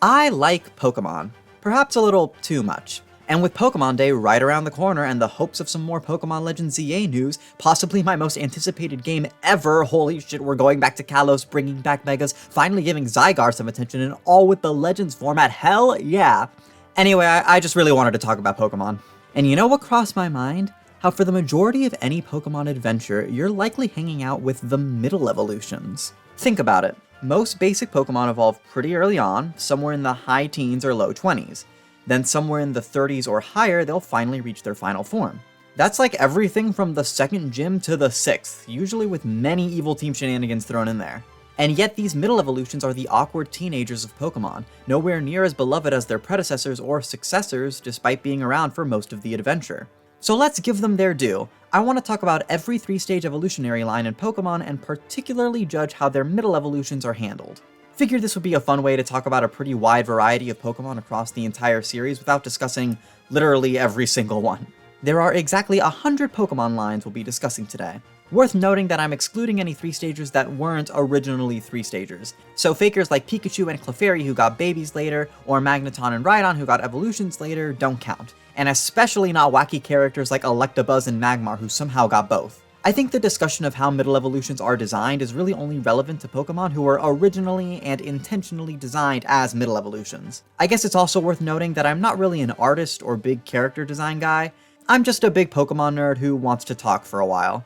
I like Pokemon, perhaps a little too much. And with Pokemon Day right around the corner and the hopes of some more Pokemon Legends ZA news, possibly my most anticipated game ever, holy shit, we're going back to Kalos, bringing back Megas, finally giving Zygarde some attention, and all with the Legends format, hell yeah! Anyway, I just really wanted to talk about Pokemon. And you know what crossed my mind? How for the majority of any Pokemon adventure, you're likely hanging out with the middle evolutions. Think about it. Most basic Pokemon evolve pretty early on, somewhere in the high teens or low 20s. Then somewhere in the 30s or higher, they'll finally reach their final form. That's like everything from the 2nd gym to the 6th, usually with many evil team shenanigans thrown in there. And yet these middle evolutions are the awkward teenagers of Pokemon, nowhere near as beloved as their predecessors or successors, despite being around for most of the adventure. So let's give them their due. I want to talk about every 3-stage evolutionary line in Pokemon and particularly judge how their middle evolutions are handled. Figured this would be a fun way to talk about a pretty wide variety of Pokemon across the entire series without discussing literally every single one. There are exactly 100 Pokemon lines we'll be discussing today. Worth noting that I'm excluding any 3-stagers that weren't originally 3-stagers. So fakers like Pikachu and Clefairy who got babies later, or Magneton and Rhydon who got evolutions later don't count. And especially not wacky characters like Electabuzz and Magmar who somehow got both. I think the discussion of how middle evolutions are designed is really only relevant to Pokemon who were originally and intentionally designed as middle evolutions. I guess it's also worth noting that I'm not really an artist or big character design guy, I'm just a big Pokemon nerd who wants to talk for a while.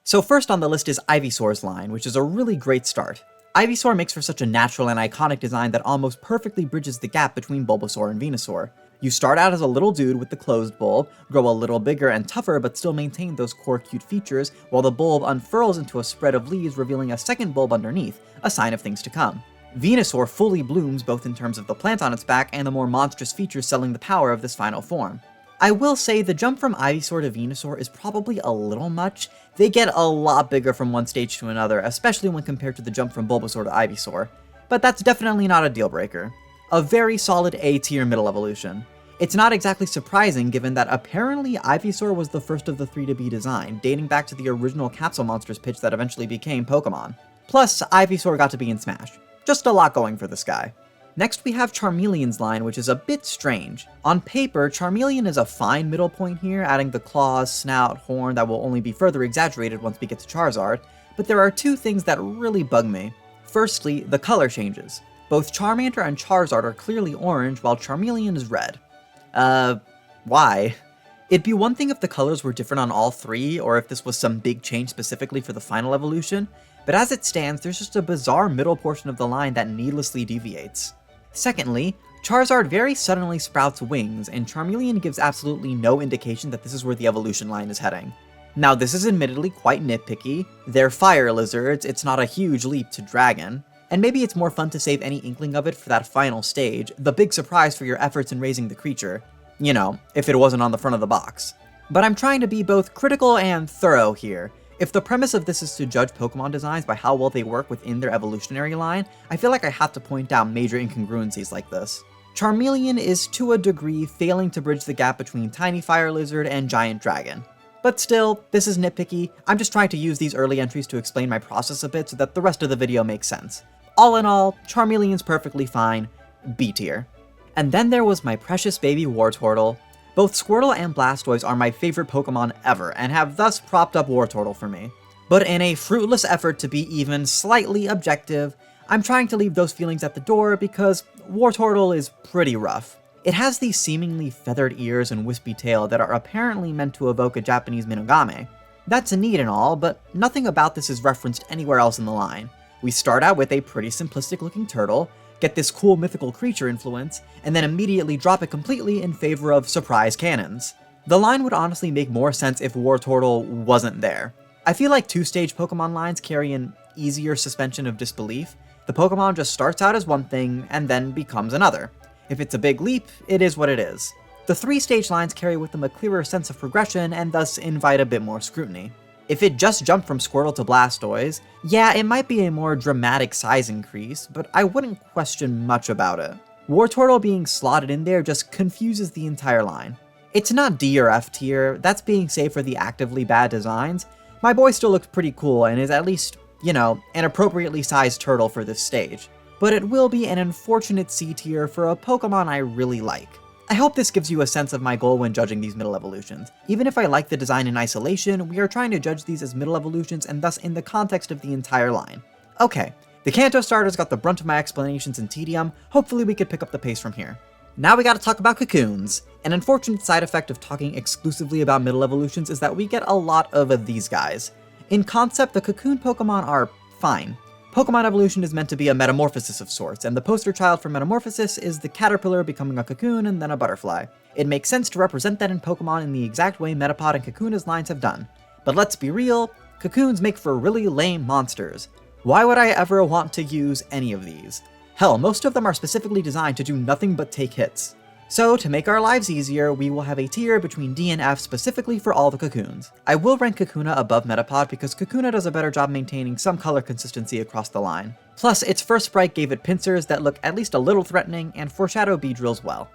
So first on the list is Ivysaur's line, which is a really great start. Ivysaur makes for such a natural and iconic design that almost perfectly bridges the gap between Bulbasaur and Venusaur. You start out as a little dude with the closed bulb, grow a little bigger and tougher but still maintain those core cute features, while the bulb unfurls into a spread of leaves revealing a second bulb underneath, a sign of things to come. Venusaur fully blooms both in terms of the plant on its back and the more monstrous features selling the power of this final form. I will say the jump from Ivysaur to Venusaur is probably a little much. They get a lot bigger from one stage to another, especially when compared to the jump from Bulbasaur to Ivysaur. But that's definitely not a deal breaker. A very solid A-tier middle evolution. It's not exactly surprising given that apparently Ivysaur was the first of the 3 to be designed, dating back to the original Capsule Monsters pitch that eventually became Pokemon. Plus, Ivysaur got to be in Smash. Just a lot going for this guy. Next we have Charmeleon's line, which is a bit strange. On paper, Charmeleon is a fine middle point here, adding the claws, snout, horn that will only be further exaggerated once we get to Charizard, but there are two things that really bug me. Firstly, the color changes. Both Charmander and Charizard are clearly orange, while Charmeleon is red. Why? It'd be one thing if the colors were different on all 3, or if this was some big change specifically for the final evolution, but as it stands, there's just a bizarre middle portion of the line that needlessly deviates. Secondly, Charizard very suddenly sprouts wings, and Charmeleon gives absolutely no indication that this is where the evolution line is heading. Now this is admittedly quite nitpicky, they're fire lizards, it's not a huge leap to dragon, and maybe it's more fun to save any inkling of it for that final stage, the big surprise for your efforts in raising the creature. You know, if it wasn't on the front of the box. But I'm trying to be both critical and thorough here. If the premise of this is to judge Pokemon designs by how well they work within their evolutionary line, I feel like I have to point out major incongruencies like this. Charmeleon is to a degree failing to bridge the gap between Tiny Fire Lizard and Giant Dragon. But still, this is nitpicky, I'm just trying to use these early entries to explain my process a bit so that the rest of the video makes sense. All in all, Charmeleon's perfectly fine, B tier. And then there was my precious baby Wartortle. Both Squirtle and Blastoise are my favorite Pokemon ever, and have thus propped up Wartortle for me. But in a fruitless effort to be even slightly objective, I'm trying to leave those feelings at the door because Wartortle is pretty rough. It has these seemingly feathered ears and wispy tail that are apparently meant to evoke a Japanese Minogame. That's neat and all, but nothing about this is referenced anywhere else in the line. We start out with a pretty simplistic looking turtle, get this cool mythical creature influence, and then immediately drop it completely in favor of surprise cannons. The line would honestly make more sense if Wartortle wasn't there. I feel like 2-stage Pokemon lines carry an easier suspension of disbelief. The Pokemon just starts out as one thing, and then becomes another. If it's a big leap, it is what it is. The 3-stage lines carry with them a clearer sense of progression, and thus invite a bit more scrutiny. If it just jumped from Squirtle to Blastoise, yeah, it might be a more dramatic size increase, but I wouldn't question much about it. Wartortle being slotted in there just confuses the entire line. It's not D or F tier, that's being saved for the actively bad designs. My boy still looks pretty cool and is at least, you know, an appropriately sized turtle for this stage. but it will be an unfortunate C tier for a Pokemon I really like. I hope this gives you a sense of my goal when judging these middle evolutions. Even if I like the design in isolation, we are trying to judge these as middle evolutions and thus in the context of the entire line. Okay, the Kanto starters got the brunt of my explanations and tedium, hopefully we could pick up the pace from here. Now we gotta talk about cocoons. An unfortunate side effect of talking exclusively about middle evolutions is that we get a lot of these guys. In concept, the cocoon Pokemon are fine. Pokemon evolution is meant to be a metamorphosis of sorts, and the poster child for metamorphosis is the caterpillar becoming a cocoon and then a butterfly. It makes sense to represent that in Pokemon in the exact way Metapod and Kakuna's lines have done. But let's be real, cocoons make for really lame monsters. Why would I ever want to use any of these? Hell, most of them are specifically designed to do nothing but take hits. So, to make our lives easier, we will have a tier between D and F specifically for all the cocoons. I will rank Kakuna above Metapod because Kakuna does a better job maintaining some color consistency across the line. Plus, its first sprite gave it pincers that look at least a little threatening and foreshadow Beedrills well.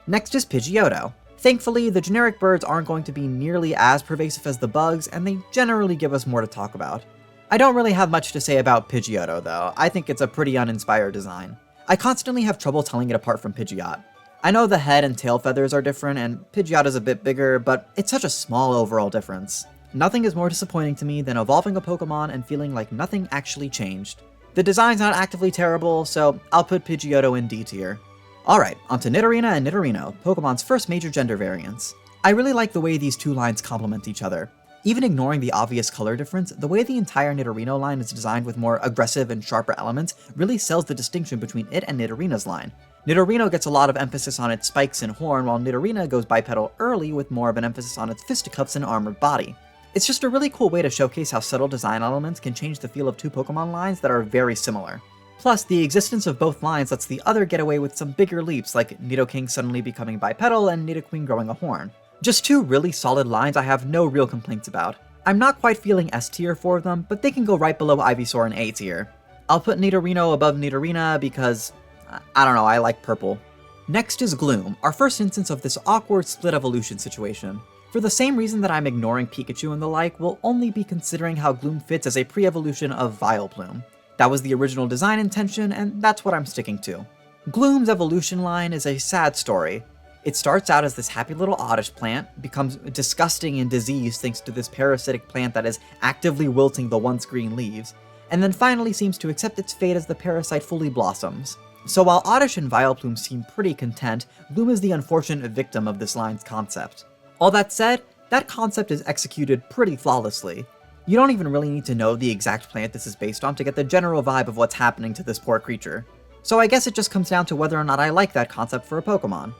Next is Pidgeotto. Thankfully, the generic birds aren't going to be nearly as pervasive as the bugs, and they generally give us more to talk about. I don't really have much to say about Pidgeotto though, I think it's a pretty uninspired design. I constantly have trouble telling it apart from Pidgeot. I know the head and tail feathers are different, and Pidgeot is a bit bigger, but it's such a small overall difference. Nothing is more disappointing to me than evolving a Pokemon and feeling like nothing actually changed. The design's not actively terrible, so I'll put Pidgeotto in D tier. Alright, onto Nidorina and Nidorino, Pokemon's first major gender variants. I really like the way these two lines complement each other. Even ignoring the obvious color difference, the way the entire Nidorino line is designed with more aggressive and sharper elements really sells the distinction between it and Nidorina's line. Nidorino gets a lot of emphasis on its spikes and horn, while Nidorina goes bipedal early with more of an emphasis on its fisticuffs and armored body. It's just a really cool way to showcase how subtle design elements can change the feel of two Pokemon lines that are very similar. Plus, the existence of both lines lets the other get away with some bigger leaps, like Nidoking suddenly becoming bipedal and Nidoqueen growing a horn. Just two really solid lines I have no real complaints about. I'm not quite feeling S tier for them, but they can go right below Ivysaur and A tier. I'll put Nidorino above Nidorina because, I don't know, I like purple. Next is Gloom, our first instance of this awkward split evolution situation. For the same reason that I'm ignoring Pikachu and the like, we'll only be considering how Gloom fits as a pre-evolution of Vileplume. That was the original design intention, and that's what I'm sticking to. Gloom's evolution line is a sad story. It starts out as this happy little oddish plant, becomes disgusting and diseased thanks to this parasitic plant that is actively wilting the once green leaves, and then finally seems to accept its fate as the parasite fully blossoms. So while Oddish and Vileplume seem pretty content, Gloom is the unfortunate victim of this line's concept. All that said, that concept is executed pretty flawlessly. You don't even really need to know the exact plant this is based on to get the general vibe of what's happening to this poor creature. So I guess it just comes down to whether or not I like that concept for a Pokemon.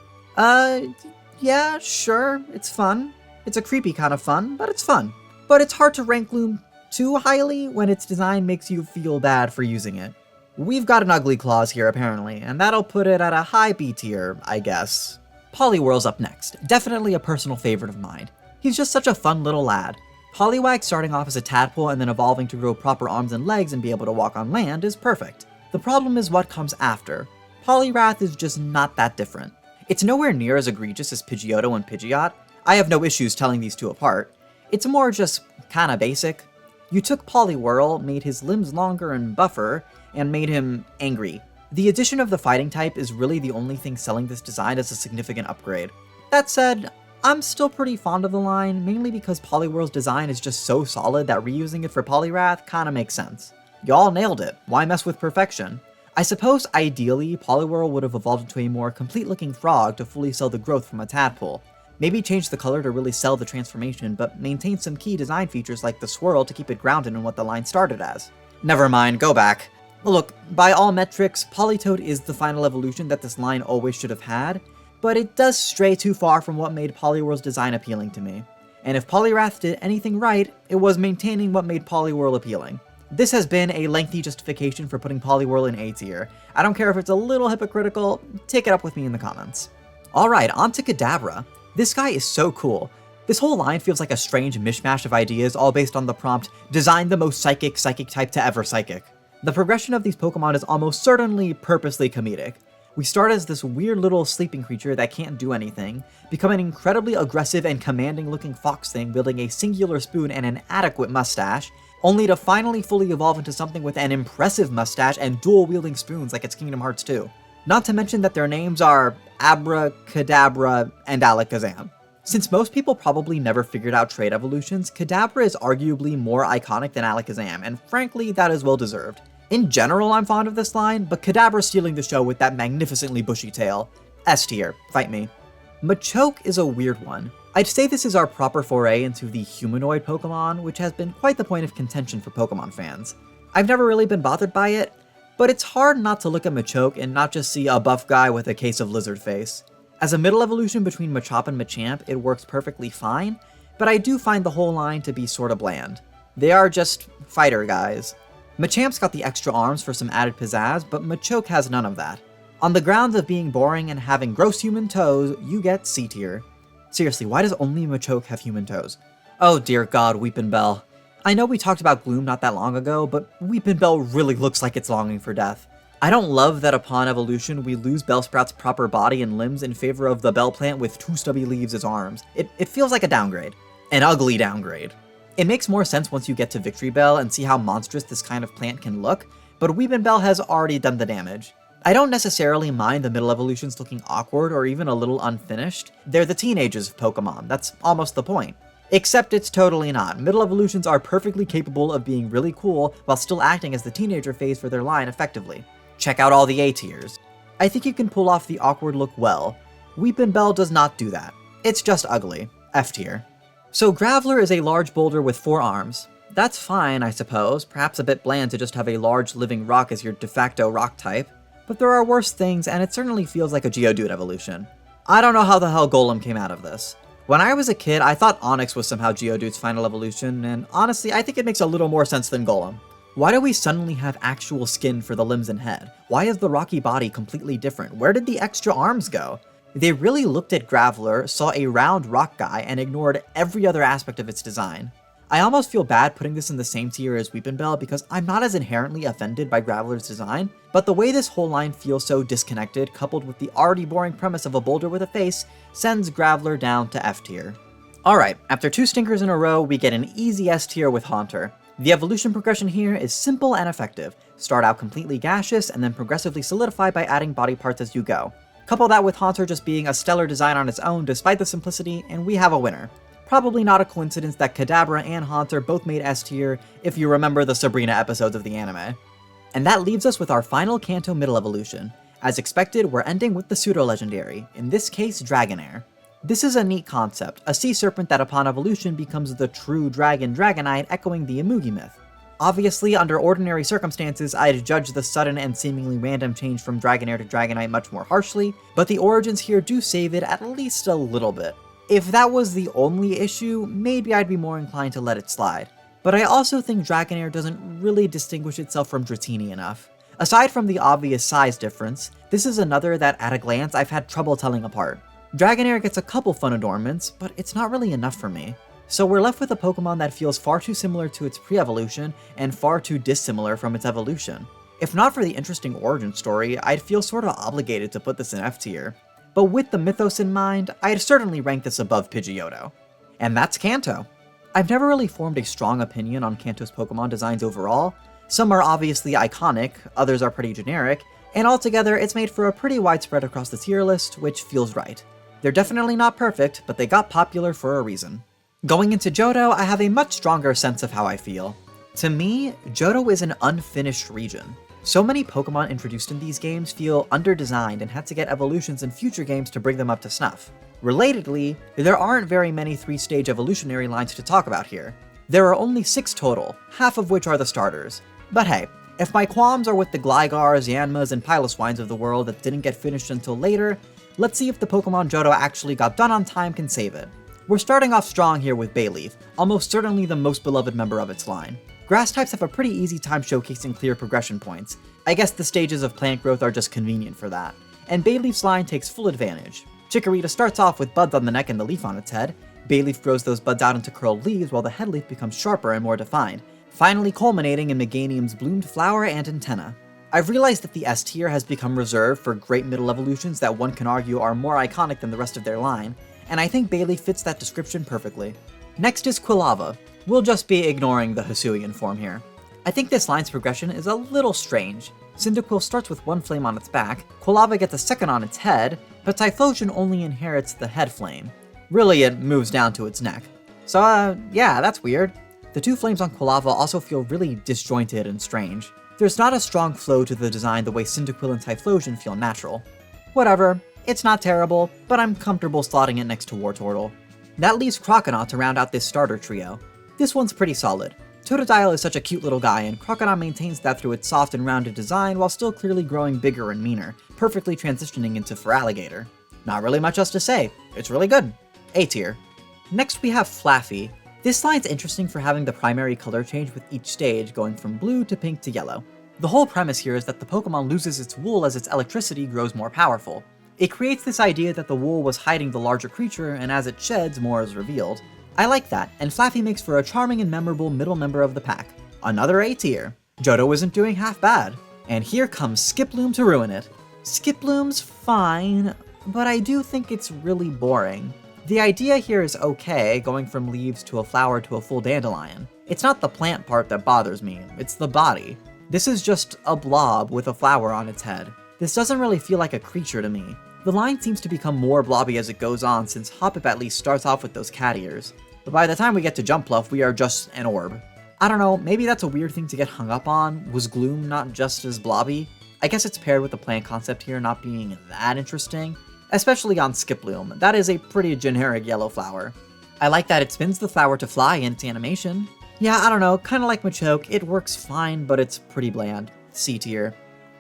Yeah, sure, it's fun. It's a creepy kind of fun, but it's fun. But it's hard to rank Gloom too highly when its design makes you feel bad for using it. We've got an Ugly Claws here apparently, and that'll put it at a high B tier, I guess. Poliwhirl's up next, definitely a personal favorite of mine. He's just such a fun little lad. Poliwag starting off as a tadpole and then evolving to grow proper arms and legs and be able to walk on land is perfect. The problem is what comes after. Poliwrath is just not that different. It's nowhere near as egregious as Pidgeotto and Pidgeot. I have no issues telling these two apart. It's more just kinda basic. You took Poliwhirl, made his limbs longer and buffer, and made him angry. The addition of the fighting type is really the only thing selling this design as a significant upgrade. That said, I'm still pretty fond of the line, mainly because Poliwhirl's design is just so solid that reusing it for Poliwrath kinda makes sense. Y'all nailed it, why mess with perfection? I suppose ideally, Poliwhirl would have evolved into a more complete-looking frog to fully sell the growth from a tadpole. Maybe change the color to really sell the transformation, but maintain some key design features like the swirl to keep it grounded in what the line started as. Never mind, go back. Look, by all metrics, Politoed is the final evolution that this line always should have had, but it does stray too far from what made Poliwhirl's design appealing to me. And if Poliwrath did anything right, it was maintaining what made Poliwhirl appealing. This has been a lengthy justification for putting Poliwhirl in A tier. I don't care if it's a little hypocritical, take it up with me in the comments. Alright, on to Kadabra. This guy is so cool. This whole line feels like a strange mishmash of ideas all based on the prompt, design the most psychic type to ever psychic. The progression of these Pokemon is almost certainly purposely comedic. We start as this weird little sleeping creature that can't do anything, become an incredibly aggressive and commanding looking fox thing wielding a singular spoon and an adequate mustache, only to finally fully evolve into something with an impressive mustache and dual wielding spoons like it's Kingdom Hearts 2. Not to mention that their names are Abracadabra and Alakazam. Since most people probably never figured out trait evolutions, Kadabra is arguably more iconic than Alakazam, and frankly, that is well deserved. In general, I'm fond of this line, but Kadabra's stealing the show with that magnificently bushy tail. S tier, fight me. Machoke is a weird one. I'd say this is our proper foray into the humanoid Pokemon, which has been quite the point of contention for Pokemon fans. I've never really been bothered by it, but it's hard not to look at Machoke and not just see a buff guy with a case of lizard face. As a middle evolution between Machop and Machamp, it works perfectly fine, but I do find the whole line to be sorta bland. They are just fighter guys. Machamp's got the extra arms for some added pizzazz, but Machoke has none of that. On the grounds of being boring and having gross human toes, you get C tier. Seriously, why does only Machoke have human toes? Oh dear god, Weepinbell. I know we talked about Gloom not that long ago, but Weepinbell really looks like it's longing for death. I don't love that upon evolution we lose Bellsprout's proper body and limbs in favor of the Bell plant with 2 stubby leaves as arms. It feels like a downgrade. An ugly downgrade. It makes more sense once you get to Victory Bell and see how monstrous this kind of plant can look, but Weepinbell has already done the damage. I don't necessarily mind the middle evolutions looking awkward or even a little unfinished. They're the teenagers of Pokemon, that's almost the point. Except it's totally not. Middle evolutions are perfectly capable of being really cool while still acting as the teenager phase for their line effectively. Check out all the A tiers. I think you can pull off the awkward look well. Weepinbell does not do that. It's just ugly. F tier. So Graveler is a large boulder with 4 arms. That's fine, I suppose, perhaps a bit bland to just have a large living rock as your de facto rock type, but there are worse things and it certainly feels like a Geodude evolution. I don't know how the hell Golem came out of this. When I was a kid, I thought Onix was somehow Geodude's final evolution, and honestly, I think it makes a little more sense than Golem. Why do we suddenly have actual skin for the limbs and head? Why is the rocky body completely different? Where did the extra arms go? They really looked at Graveler, saw a round rock guy, and ignored every other aspect of its design. I almost feel bad putting this in the same tier as Weepinbell because I'm not as inherently offended by Graveler's design, but the way this whole line feels so disconnected, coupled with the already boring premise of a boulder with a face, sends Graveler down to F tier. Alright, after 2 stinkers in a row, we get an easy S tier with Haunter. The evolution progression here is simple and effective. Start out completely gaseous, and then progressively solidify by adding body parts as you go. Couple that with Haunter just being a stellar design on its own despite the simplicity, and we have a winner. Probably not a coincidence that Kadabra and Haunter both made S tier, if you remember the Sabrina episodes of the anime. And that leaves us with our final Kanto middle evolution. As expected, we're ending with the pseudo-legendary, in this case Dragonair. This is a neat concept, a sea serpent that upon evolution becomes the true Dragonite echoing the Imugi myth. Obviously, under ordinary circumstances, I'd judge the sudden and seemingly random change from Dragonair to Dragonite much more harshly, but the origins here do save it at least a little bit. If that was the only issue, maybe I'd be more inclined to let it slide. But I also think Dragonair doesn't really distinguish itself from Dratini enough. Aside from the obvious size difference, this is another that at a glance I've had trouble telling apart. Dragonair gets a couple fun adornments, but it's not really enough for me. So we're left with a Pokemon that feels far too similar to its pre-evolution and far too dissimilar from its evolution. If not for the interesting origin story, I'd feel sorta obligated to put this in F tier. But with the mythos in mind, I'd certainly rank this above Pidgeotto. And that's Kanto. I've never really formed a strong opinion on Kanto's Pokemon designs overall. Some are obviously iconic, others are pretty generic, and altogether it's made for a pretty widespread across the tier list, which feels right. They're definitely not perfect, but they got popular for a reason. Going into Johto, I have a much stronger sense of how I feel. To me, Johto is an unfinished region. So many Pokemon introduced in these games feel underdesigned and had to get evolutions in future games to bring them up to snuff. Relatedly, there aren't very many 3-stage evolutionary lines to talk about here. There are only 6 total, half of which are the starters. But hey, if my qualms are with the Glygars, Yanmas, and Piloswines of the world that didn't get finished until later, let's see if the Pokemon Johto actually got done on time can save it. We're starting off strong here with Bayleaf, almost certainly the most beloved member of its line. Grass types have a pretty easy time showcasing clear progression points. I guess the stages of plant growth are just convenient for that. And Bayleaf's line takes full advantage. Chikorita starts off with buds on the neck and the leaf on its head. Bayleaf grows those buds out into curled leaves while the head leaf becomes sharper and more defined, finally culminating in Meganium's bloomed flower and antenna. I've realized that the S tier has become reserved for great middle evolutions that one can argue are more iconic than the rest of their line, and I think Bailey fits that description perfectly. Next is Quilava. We'll just be ignoring the Hisuian form here. I think this line's progression is a little strange. Cyndaquil starts with one flame on its back, Quilava gets a second on its head, but Typhlosion only inherits the head flame. Really, it moves down to its neck. So yeah, that's weird. The two flames on Quilava also feel really disjointed and strange. There's not a strong flow to the design the way Cyndaquil and Typhlosion feel natural. Whatever, it's not terrible, but I'm comfortable slotting it next to Wartortle. That leaves Croconaw to round out this starter trio. This one's pretty solid. Totodile is such a cute little guy, and Croconaw maintains that through its soft and rounded design while still clearly growing bigger and meaner, perfectly transitioning into Feraligatr. Not really much else to say, it's really good. A tier. Next we have Flaffy. This line's interesting for having the primary color change with each stage going from blue to pink to yellow. The whole premise here is that the Pokemon loses its wool as its electricity grows more powerful. It creates this idea that the wool was hiding the larger creature, and as it sheds, more is revealed. I like that, and Flaffy makes for a charming and memorable middle member of the pack. Another A tier. Johto isn't doing half bad. And here comes Skiploom to ruin it. Skiploom's fine, but I do think it's really boring. The idea here is okay, going from leaves to a flower to a full dandelion. It's not the plant part that bothers me, it's the body. This is just a blob with a flower on its head. This doesn't really feel like a creature to me. The line seems to become more blobby as it goes on, since Hoppip at least starts off with those cat ears. But by the time we get to Jumpluff, we are just an orb. I don't know, maybe that's a weird thing to get hung up on. Was Gloom not just as blobby? I guess it's paired with the plant concept here not being that interesting. Especially on Skiploom, that is a pretty generic yellow flower. I like that it spins the flower to fly in its animation. Yeah, I don't know, kinda like Machoke, it works fine, but it's pretty bland. C tier.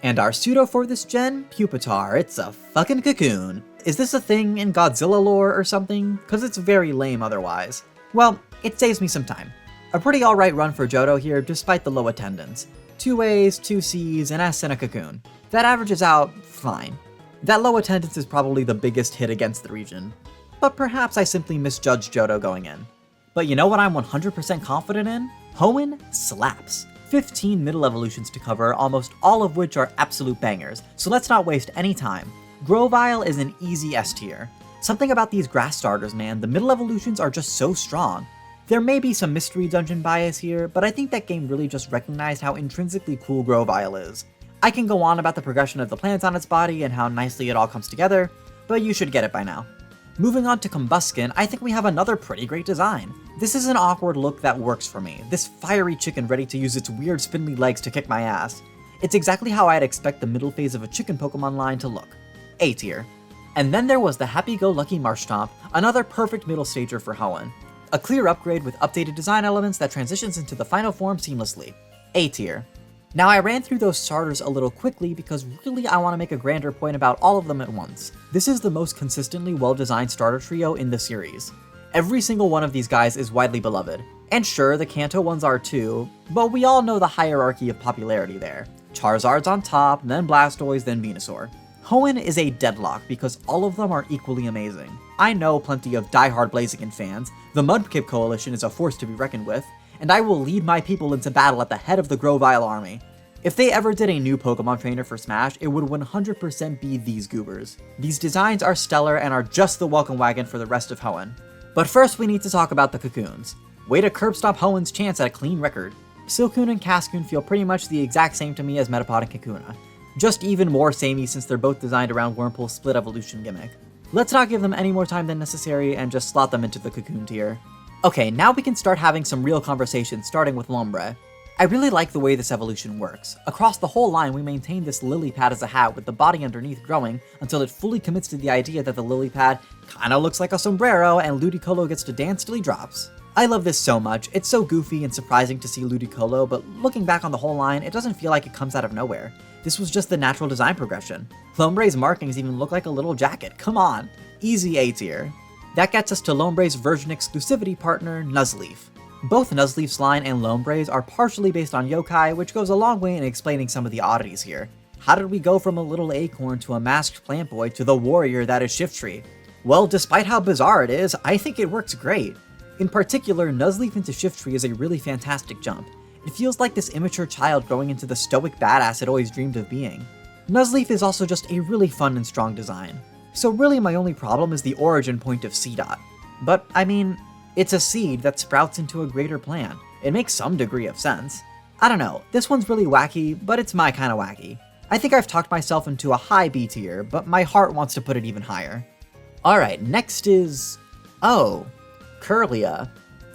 And our pseudo for this gen? Pupitar, it's a fucking cocoon. Is this a thing in Godzilla lore or something? Cause it's very lame otherwise. Well, it saves me some time. A pretty alright run for Johto here despite the low attendance. 2 A's, 2 C's, an S and a cocoon. That averages out fine. That low attendance is probably the biggest hit against the region. But perhaps I simply misjudged Johto going in. But you know what I'm 100% confident in? Hoenn slaps. 15 middle evolutions to cover, almost all of which are absolute bangers, so let's not waste any time. Grovyle is an easy S tier. Something about these grass starters, man, the middle evolutions are just so strong. There may be some mystery dungeon bias here, but I think that game really just recognized how intrinsically cool Grovyle is. I can go on about the progression of the plants on its body and how nicely it all comes together, but you should get it by now. Moving on to Combuskin, I think we have another pretty great design. This is an awkward look that works for me, this fiery chicken ready to use its weird spindly legs to kick my ass. It's exactly how I'd expect the middle phase of a chicken Pokemon line to look. A tier. And then there was the happy-go-lucky Marshtomp, another perfect middle stager for Hoenn. A clear upgrade with updated design elements that transitions into the final form seamlessly. A tier. Now I ran through those starters a little quickly because really I want to make a grander point about all of them at once. This is the most consistently well-designed starter trio in the series. Every single one of these guys is widely beloved. And sure, the Kanto ones are too, but we all know the hierarchy of popularity there. Charizard's on top, then Blastoise, then Venusaur. Hoenn is a deadlock because all of them are equally amazing. I know plenty of diehard Blaziken fans, the Mudkip Coalition is a force to be reckoned with, and I will lead my people into battle at the head of the Grovyle army. If they ever did a new Pokemon trainer for Smash, it would 100% be these goobers. These designs are stellar and are just the welcome wagon for the rest of Hoenn. But first we need to talk about the cocoons. Way to curb stomp Hoenn's chance at a clean record. Silcoon and Cascoon feel pretty much the exact same to me as Metapod and Kakuna. Just even more samey since they're both designed around Wurmple's split evolution gimmick. Let's not give them any more time than necessary and just slot them into the cocoon tier. Okay, now we can start having some real conversations, starting with Lombre. I really like the way this evolution works. Across the whole line, we maintain this lily pad as a hat with the body underneath growing until it fully commits to the idea that the lily pad kinda looks like a sombrero and Ludicolo gets to dance till he drops. I love this so much. It's so goofy and surprising to see Ludicolo, but looking back on the whole line, it doesn't feel like it comes out of nowhere. This was just the natural design progression. Lombre's markings even look like a little jacket, come on. Easy A tier. That gets us to Lombre's version exclusivity partner, Nuzleaf. Both Nuzleaf's line and Lombre's are partially based on yokai, which goes a long way in explaining some of the oddities here. How did we go from a little acorn to a masked plant boy to the warrior that is Shiftry? Well, despite how bizarre it is, I think it works great. In particular, Nuzleaf into Shiftry is a really fantastic jump. It feels like this immature child growing into the stoic badass it always dreamed of being. Nuzleaf is also just a really fun and strong design. So really my only problem is the origin point of C-Dot. But I mean, it's a seed that sprouts into a greater plant. It makes some degree of sense. I don't know, this one's really wacky, but it's my kind of wacky. I think I've talked myself into a high B tier, but my heart wants to put it even higher. Alright, next is... oh, Kirlia.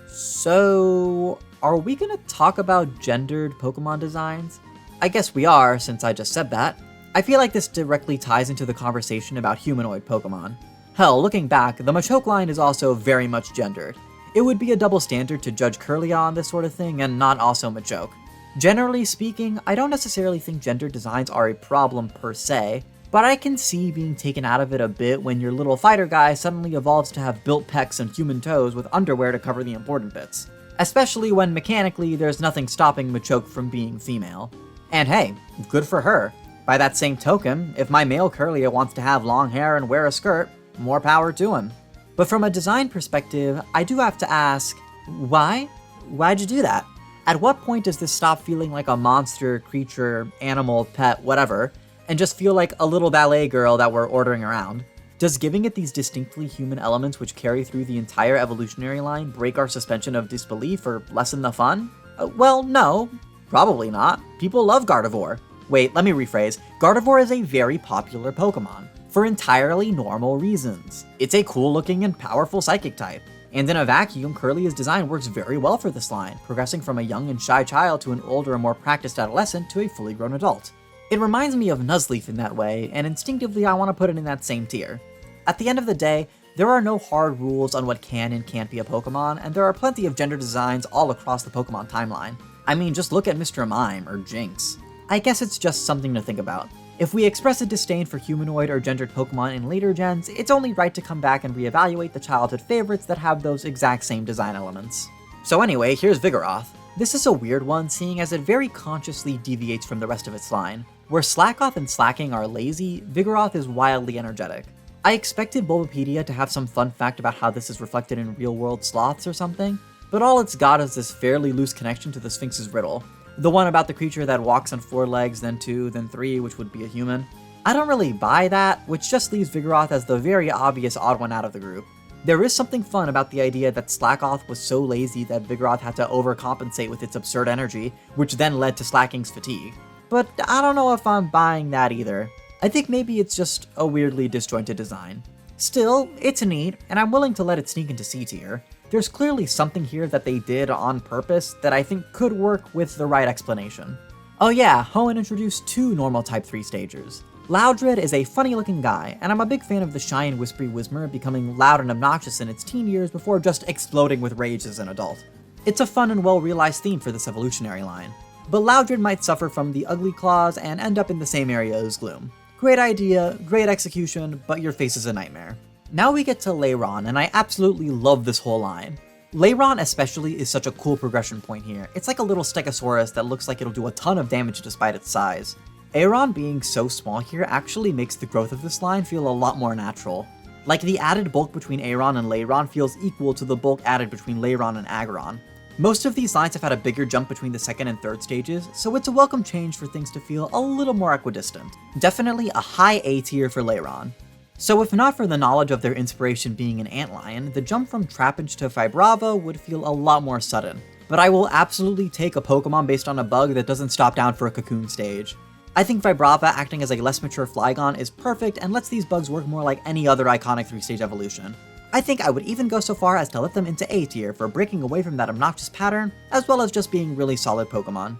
So... are we gonna talk about gendered Pokemon designs? I guess we are, since I just said that. I feel like this directly ties into the conversation about humanoid Pokemon. Hell, looking back, the Machoke line is also very much gendered. It would be a double standard to judge Kirlia on this sort of thing and not also Machoke. Generally speaking, I don't necessarily think gendered designs are a problem per se, but I can see being taken out of it a bit when your little fighter guy suddenly evolves to have built pecs and human toes with underwear to cover the important bits. Especially when mechanically there's nothing stopping Machoke from being female. And hey, good for her. By that same token, if my male Kirlia wants to have long hair and wear a skirt, more power to him. But from a design perspective, I do have to ask, why? Why'd you do that? At what point does this stop feeling like a monster, creature, animal, pet, whatever, and just feel like a little ballet girl that we're ordering around? Does giving it these distinctly human elements which carry through the entire evolutionary line break our suspension of disbelief or lessen the fun? Well, no, probably not. People love Gardevoir. Wait, let me rephrase. Gardevoir is a very popular Pokemon, for entirely normal reasons. It's a cool looking and powerful psychic type. And in a vacuum, Kirlia's design works very well for this line, progressing from a young and shy child to an older and more practiced adolescent to a fully grown adult. It reminds me of Nuzleaf in that way, and instinctively I want to put it in that same tier. At the end of the day, there are no hard rules on what can and can't be a Pokemon, and there are plenty of gender designs all across the Pokemon timeline. I mean, just look at Mr. Mime or Jinx. I guess it's just something to think about. If we express a disdain for humanoid or gendered Pokemon in later gens, it's only right to come back and reevaluate the childhood favorites that have those exact same design elements. So anyway, here's Vigoroth. This is a weird one, seeing as it very consciously deviates from the rest of its line. Where Slackoth and Slacking are lazy, Vigoroth is wildly energetic. I expected Bulbapedia to have some fun fact about how this is reflected in real-world sloths or something, but all it's got is this fairly loose connection to the Sphinx's riddle. The one about the creature that walks on 4 legs, then 2, then 3, which would be a human. I don't really buy that, which just leaves Vigoroth as the very obvious odd one out of the group. There is something fun about the idea that Slackoth was so lazy that Vigoroth had to overcompensate with its absurd energy, which then led to Slacking's fatigue. But I don't know if I'm buying that either. I think maybe it's just a weirdly disjointed design. Still, it's neat, and I'm willing to let it sneak into C tier. There's clearly something here that they did on purpose that I think could work with the right explanation. Oh yeah, Hoenn introduced 2 normal type 3 stagers. Loudred is a funny looking guy, and I'm a big fan of the shy and whispery Whismur becoming loud and obnoxious in its teen years before just exploding with rage as an adult. It's a fun and well realized theme for this evolutionary line. But Loudred might suffer from the ugly claws and end up in the same area as Gloom. Great idea, great execution, but your face is a nightmare. Now we get to Lairon, and I absolutely love this whole line. Lairon especially is such a cool progression point here. It's like a little Stegosaurus that looks like it'll do a ton of damage despite its size. Aeron being so small here actually makes the growth of this line feel a lot more natural. Like the added bulk between Aeron and Lairon feels equal to the bulk added between Lairon and Aggron. Most of these lines have had a bigger jump between the 2nd and 3rd stages, so it's a welcome change for things to feel a little more equidistant. Definitely a high A tier for Lairon. So if not for the knowledge of their inspiration being an antlion, the jump from Trapinch to Vibrava would feel a lot more sudden. But I will absolutely take a Pokemon based on a bug that doesn't stop down for a Cocoon stage. I think Vibrava acting as a less mature Flygon is perfect and lets these bugs work more like any other iconic 3-stage evolution. I think I would even go so far as to let them into A tier for breaking away from that obnoxious pattern, as well as just being really solid Pokemon.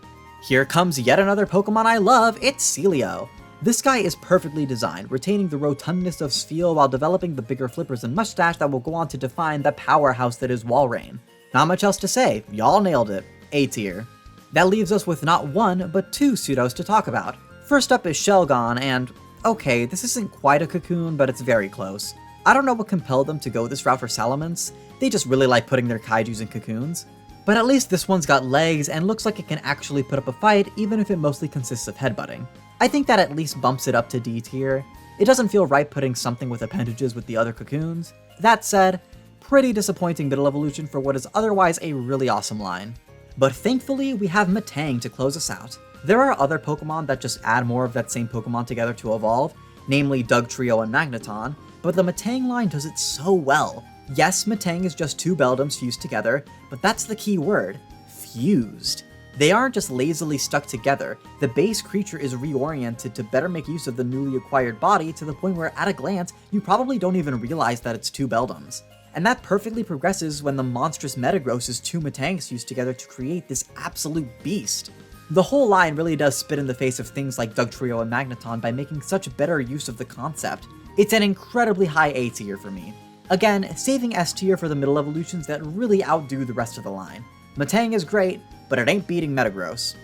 Here comes yet another Pokemon I love, it's Celio. This guy is perfectly designed, retaining the rotundness of Spheal while developing the bigger flippers and mustache that will go on to define the powerhouse that is Walrein. Not much else to say, y'all nailed it. A tier. That leaves us with not 1, but 2 pseudos to talk about. First up is Shelgon, and okay, this isn't quite a Cocoon, but it's very close. I don't know what compelled them to go this route for Salamence, they just really like putting their kaijus in cocoons. But at least this one's got legs and looks like it can actually put up a fight even if it mostly consists of headbutting. I think that at least bumps it up to D tier. It doesn't feel right putting something with appendages with the other cocoons. That said, pretty disappointing middle evolution for what is otherwise a really awesome line. But thankfully, we have Metang to close us out. There are other Pokemon that just add more of that same Pokemon together to evolve, namely Dugtrio and Magneton, but the Metang line does it so well. Yes, Metang is just two Beldums fused together, but that's the key word, fused. They aren't just lazily stuck together, the base creature is reoriented to better make use of the newly acquired body to the point where at a glance, you probably don't even realize that it's two Beldums. And that perfectly progresses when the monstrous Metagross's two Metangs fused together to create this absolute beast. The whole line really does spit in the face of things like Dugtrio and Magneton by making such better use of the concept. It's an incredibly high A tier for me. Again, saving S tier for the middle evolutions that really outdo the rest of the line. Metang is great, but it ain't beating Metagross.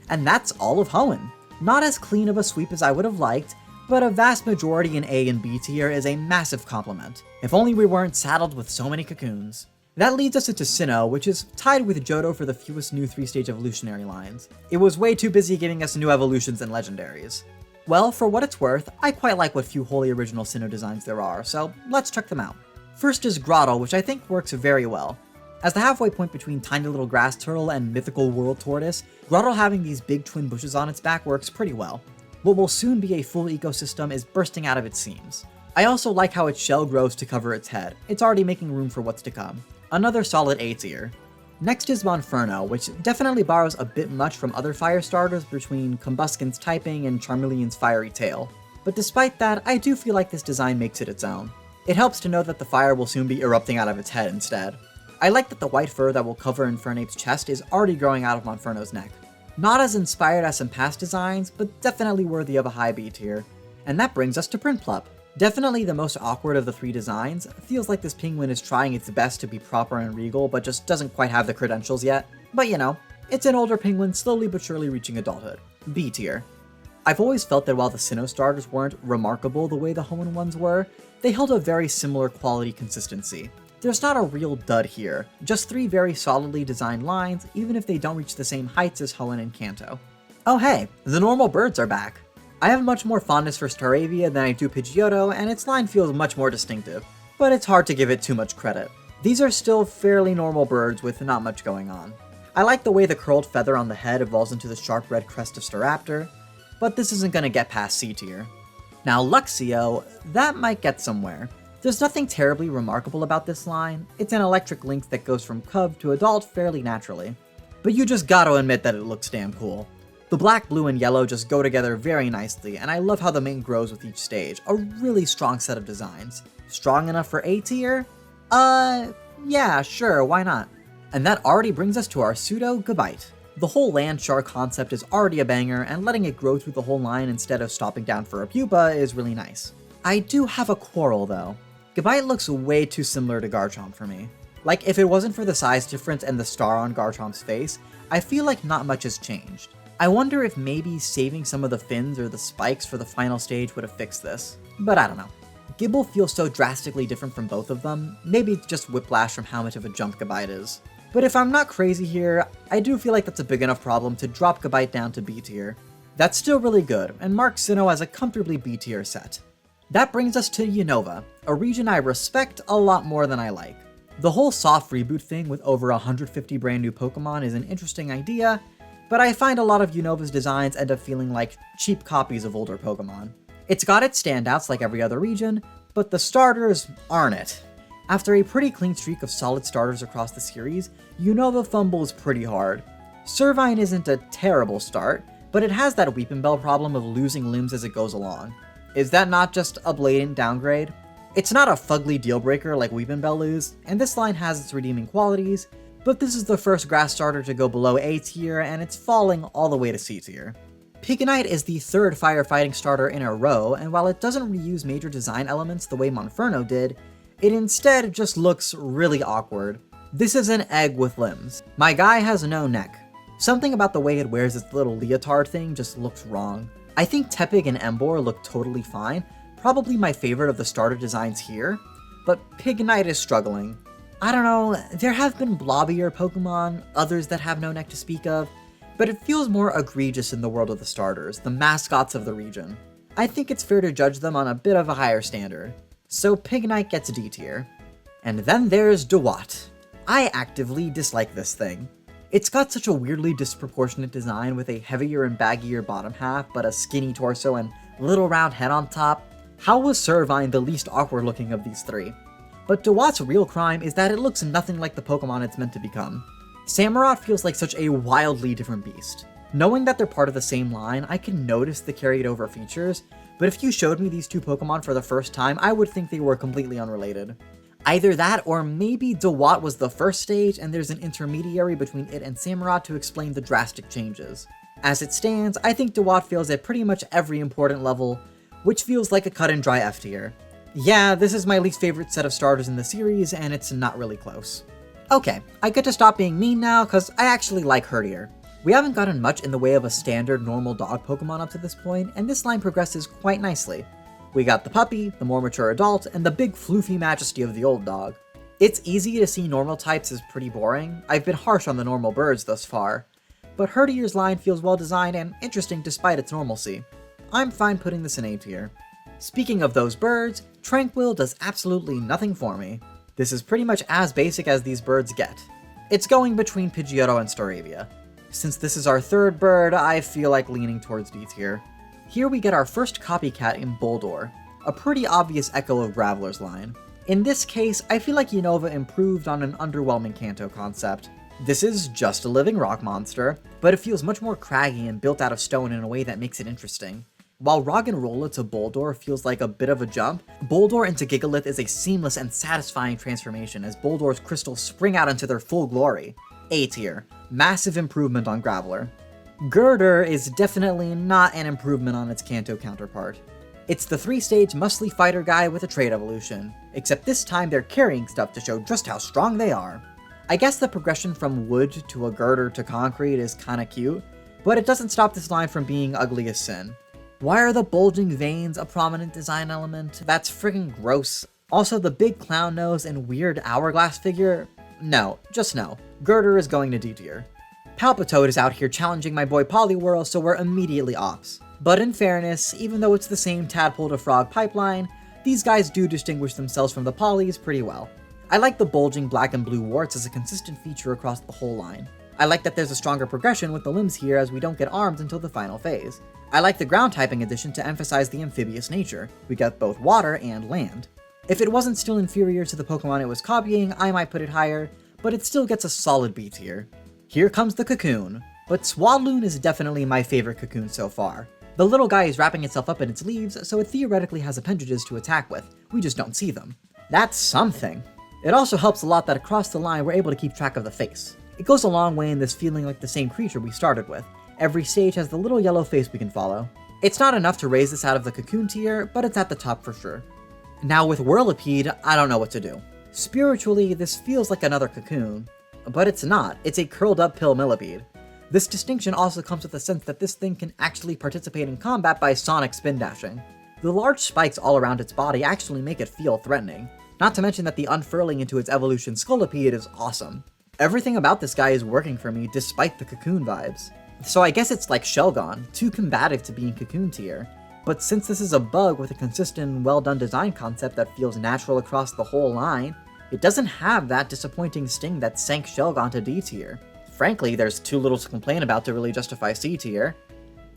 And that's all of Hoenn. Not as clean of a sweep as I would have liked, but a vast majority in A and B tier is a massive compliment. If only we weren't saddled with so many cocoons. That leads us into Sinnoh, which is tied with Johto for the fewest new 3-stage evolutionary lines. It was way too busy giving us new evolutions and legendaries. Well, for what it's worth, I quite like what few wholly original Sinnoh designs there are, so let's check them out. First is Grotto, which I think works very well. As the halfway point between Tiny Little Grass Turtle and Mythical World Tortoise, Grotto having these big twin bushes on its back works pretty well. What will soon be a full ecosystem is bursting out of its seams. I also like how its shell grows to cover its head. It's already making room for what's to come. Another solid A tier. Next is Monferno, which definitely borrows a bit much from other fire starters between Combusken's typing and Charmeleon's fiery tail. But despite that, I do feel like this design makes it its own. It helps to know that the fire will soon be erupting out of its head instead. I like that the white fur that will cover Infernape's chest is already growing out of Monferno's neck. Not as inspired as some past designs, but definitely worthy of a high B tier. And that brings us to Prinplup. Definitely the most awkward of the three designs, feels like this penguin is trying its best to be proper and regal, but just doesn't quite have the credentials yet. But you know, it's an older penguin slowly but surely reaching adulthood. B tier. I've always felt that while the Sinnoh starters weren't remarkable the way the Hoenn ones were, they held a very similar quality consistency. There's not a real dud here, just three very solidly designed lines, even if they don't reach the same heights as Hoenn and Kanto. Oh hey, the normal birds are back! I have much more fondness for Staravia than I do Pidgeotto, and its line feels much more distinctive, but it's hard to give it too much credit. These are still fairly normal birds with not much going on. I like the way the curled feather on the head evolves into the sharp red crest of Staraptor, but this isn't gonna get past C tier. Now Luxio, that might get somewhere. There's nothing terribly remarkable about this line, it's an electric lynx that goes from cub to adult fairly naturally. But you just gotta admit that it looks damn cool. The black, blue, and yellow just go together very nicely, and I love how the mane grows with each stage, a really strong set of designs. Strong enough for A tier? Yeah, sure, why not? And that already brings us to our pseudo Gabite. The whole land char concept is already a banger, and letting it grow through the whole line instead of stopping down for a pupa is really nice. I do have a quarrel though. Gabite looks way too similar to Garchomp for me. Like, if it wasn't for the size difference and the star on Garchomp's face, I feel like not much has changed. I wonder if maybe saving some of the fins or the spikes for the final stage would have fixed this. But I don't know. Gible feels so drastically different from both of them, maybe it's just whiplash from how much of a jump Gabite is. But if I'm not crazy here, I do feel like that's a big enough problem to drop Gabite down to B tier. That's still really good, and marks Sinnoh as a comfortably B tier set. That brings us to Unova, a region I respect a lot more than I like. The whole soft reboot thing with over 150 brand new Pokemon is an interesting idea, but I find a lot of Unova's designs end up feeling like cheap copies of older Pokemon. It's got its standouts like every other region, but the starters aren't it. After a pretty clean streak of solid starters across the series, Unova fumbles pretty hard. Servine isn't a terrible start, but it has that Weepinbell problem of losing limbs as it goes along. Is that not just a blatant downgrade? It's not a fugly deal-breaker like Weepinbell is, and this line has its redeeming qualities, but this is the first grass starter to go below A tier, and it's falling all the way to C tier. Pigonite is the third firefighting starter in a row, and while it doesn't reuse major design elements the way Monferno did, it instead just looks really awkward. This is an egg with limbs. My guy has no neck. Something about the way it wears its little leotard thing just looks wrong. I think Tepig and Emboar look totally fine, probably my favorite of the starter designs here, but Pigonite is struggling. I don't know, there have been blobbier Pokemon, others that have no neck to speak of, but it feels more egregious in the world of the starters, the mascots of the region. I think it's fair to judge them on a bit of a higher standard. So Pigonite gets D tier. And then there's Dewott. I actively dislike this thing. It's got such a weirdly disproportionate design with a heavier and baggier bottom half, but a skinny torso and little round head on top. How was Servine the least awkward looking of these three? But Dewat's real crime is that it looks nothing like the Pokemon it's meant to become. Samurott feels like such a wildly different beast. Knowing that they're part of the same line, I can notice the carried over features, but if you showed me these two Pokemon for the first time, I would think they were completely unrelated. Either that, or maybe Dewat was the first stage and there's an intermediary between it and Samurott to explain the drastic changes. As it stands, I think Dewat fails at pretty much every important level, which feels like a cut and dry F tier. Yeah, this is my least favorite set of starters in the series, and it's not really close. Okay, I get to stop being mean now, cause I actually like Herdier. We haven't gotten much in the way of a standard normal dog Pokemon up to this point, and this line progresses quite nicely. We got the puppy, the more mature adult, and the big floofy majesty of the old dog. It's easy to see normal types as pretty boring. I've been harsh on the normal birds thus far, but Herdier's line feels well designed and interesting despite its normalcy. I'm fine putting this in A tier. Speaking of those birds, Tranquil does absolutely nothing for me. This is pretty much as basic as these birds get. It's going between Pidgeotto and Staravia. Since this is our third bird, I feel like leaning towards D tier. Here we get our first copycat in Boldore, a pretty obvious echo of Graveler's line. In this case, I feel like Unova improved on an underwhelming Kanto concept. This is just a living rock monster, but it feels much more craggy and built out of stone in a way that makes it interesting. While Roggenrola to Boldore feels like a bit of a jump, Boldore into Gigalith is a seamless and satisfying transformation as Boldore's crystals spring out into their full glory. A tier. Massive improvement on Graveler. Girder is definitely not an improvement on its Kanto counterpart. It's the 3-stage muscly fighter guy with a trait evolution, except this time they're carrying stuff to show just how strong they are. I guess the progression from wood to a girder to concrete is kinda cute, but it doesn't stop this line from being ugly as sin. Why are the bulging veins a prominent design element? That's friggin' gross. Also, the big clown nose and weird hourglass figure? No, just no. Girder is going to D tier. Palpitoad is out here challenging my boy Poliwhirl, so we're immediately ops. But in fairness, even though it's the same tadpole to frog pipeline, these guys do distinguish themselves from the Polys pretty well. I like the bulging black and blue warts as a consistent feature across the whole line. I like that there's a stronger progression with the limbs here as we don't get arms until the final phase. I like the ground typing addition to emphasize the amphibious nature. We get both water and land. If it wasn't still inferior to the Pokemon it was copying, I might put it higher, but it still gets a solid B tier. Here comes the cocoon, but Swadloon is definitely my favorite cocoon so far. The little guy is wrapping itself up in its leaves, so it theoretically has appendages to attack with. We just don't see them. That's something. It also helps a lot that across the line we're able to keep track of the face. It goes a long way in this feeling like the same creature we started with. Every stage has the little yellow face we can follow. It's not enough to raise this out of the cocoon tier, but it's at the top for sure. Now with Whirlipede, I don't know what to do. Spiritually, this feels like another cocoon, but it's not. It's a curled up pill millipede. This distinction also comes with the sense that this thing can actually participate in combat by sonic spin dashing. The large spikes all around its body actually make it feel threatening. Not to mention that the unfurling into its evolution Scolipede is awesome. Everything about this guy is working for me despite the cocoon vibes. So I guess it's like Shelgon, too combative to be in cocoon tier. But since this is a bug with a consistent and well done design concept that feels natural across the whole line, it doesn't have that disappointing sting that sank Shelgon to D tier. Frankly, there's too little to complain about to really justify C tier.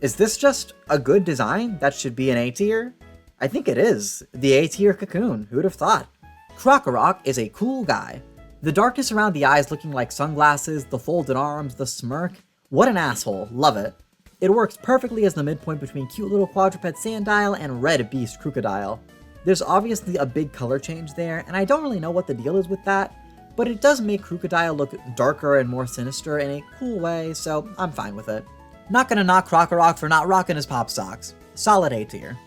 Is this just a good design that should be an A tier? I think it is. The A tier cocoon, who'd have thought? Krokorok is a cool guy. The darkness around the eyes looking like sunglasses, the folded arms, the smirk. What an asshole, love it. It works perfectly as the midpoint between cute little quadruped Sandile and red beast Crocodile. There's obviously a big color change there, and I don't really know what the deal is with that, but it does make Crocodile look darker and more sinister in a cool way, so I'm fine with it. Not gonna knock Krokorok for not rocking his pop socks. Solid A tier.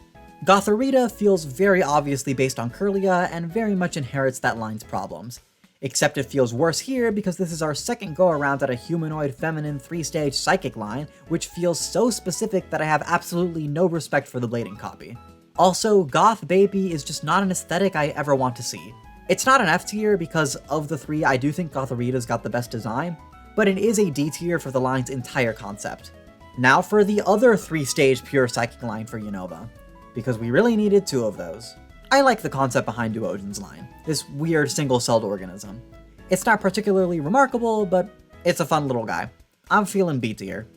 Gothorita feels very obviously based on Kirlia and very much inherits that line's problems. Except it feels worse here because this is our second go around at a humanoid feminine 3-stage psychic line, which feels so specific that I have absolutely no respect for the Blading copy. Also, Goth Baby is just not an aesthetic I ever want to see. It's not an F tier because of the three I do think Gothorita's got the best design, but it is a D tier for the line's entire concept. Now for the other 3-stage pure psychic line for Unova, because we really needed 2 of those. I like the concept behind Duogen's line, this weird single-celled organism. It's not particularly remarkable, but It's a fun little guy. I'm feeling B tier.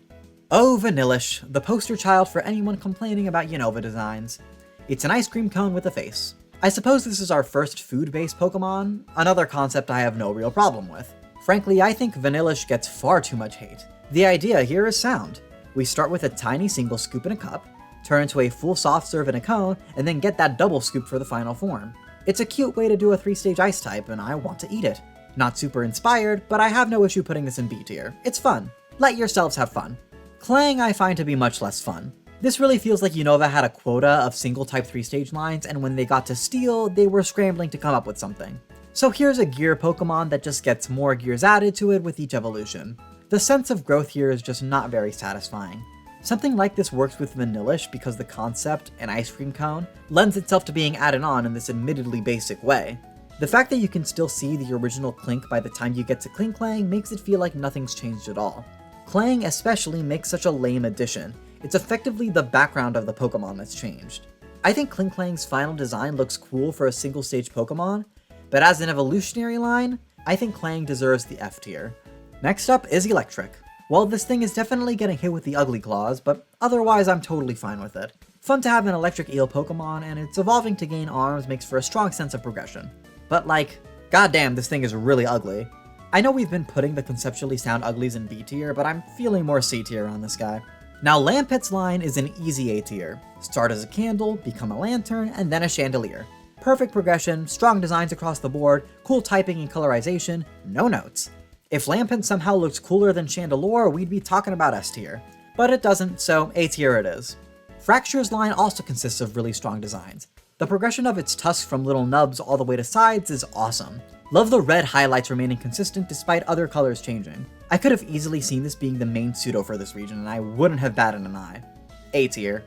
Oh, Vanillish, the poster child for anyone complaining about Unova designs. It's an ice cream cone with a face. I suppose this is our first food-based Pokemon, another concept I have no real problem with. Frankly, I think Vanillish gets far too much hate. The idea here is sound. We start with a tiny single scoop in a cup, turn into a full soft serve in a cone, and then get that double scoop for the final form. It's a cute way to do a 3-stage ice type, and I want to eat it. Not super inspired, but I have no issue putting this in B tier. It's fun. Let yourselves have fun. Clang I find to be much less fun. This really feels like Unova had a quota of single-type 3-stage lines, and when they got to Steel, they were scrambling to come up with something. So here's a Gear Pokemon that just gets more gears added to it with each evolution. The sense of growth here is just not very satisfying. Something like this works with Vanillish because the concept, an ice cream cone, lends itself to being added on in this admittedly basic way. The fact that you can still see the original Clink by the time you get to Klinklang makes it feel like nothing's changed at all. Clang especially makes such a lame addition. It's effectively the background of the Pokemon that's changed. I think Klinklang's final design looks cool for a single-stage Pokemon, but as an evolutionary line, I think Clang deserves the F tier. Next up is Electric. Well, this thing is definitely getting hit with the ugly claws, but otherwise I'm totally fine with it. Fun to have an electric eel Pokemon, and its evolving to gain arms makes for a strong sense of progression. But like, goddamn, this thing is really ugly. I know we've been putting the conceptually sound uglies in B tier, but I'm feeling more C tier on this guy. Now Lampet's line is an easy A tier. Start as a candle, become a lantern, and then a chandelier. Perfect progression, strong designs across the board, cool typing and colorization, no notes. If Lampent somehow looks cooler than Chandelure, we'd be talking about S tier. But it doesn't, so A tier it is. Fracture's line also consists of really strong designs. The progression of its tusks from little nubs all the way to sides is awesome. Love the red highlights remaining consistent despite other colors changing. I could have easily seen this being the main pseudo for this region and I wouldn't have batted an eye. A tier.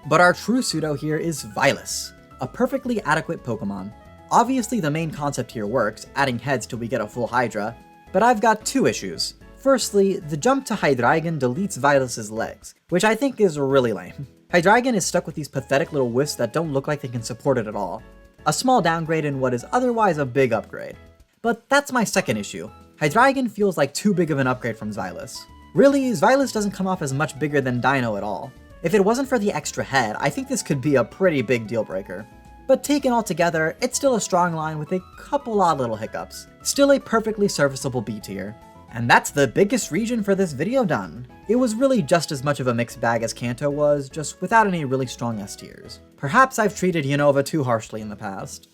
But our true pseudo here is Vylus, a perfectly adequate Pokemon. Obviously the main concept here works, adding heads till we get a full Hydra, but I've got two issues. Firstly, the jump to Hydreigon deletes Vylus's legs, which I think is really lame. Hydreigon is stuck with these pathetic little wisps that don't look like they can support it at all. A small downgrade in what is otherwise a big upgrade. But that's my second issue. Hydreigon feels like too big of an upgrade from Xylus. Really, Xylus doesn't come off as much bigger than Dino at all. If it wasn't for the extra head, I think this could be a pretty big deal breaker. But taken all together, it's still a strong line with a couple odd little hiccups. Still a perfectly serviceable B tier. And that's the biggest region for this video done. It was really just as much of a mixed bag as Kanto was, just without any really strong S tiers. Perhaps I've treated Unova too harshly in the past.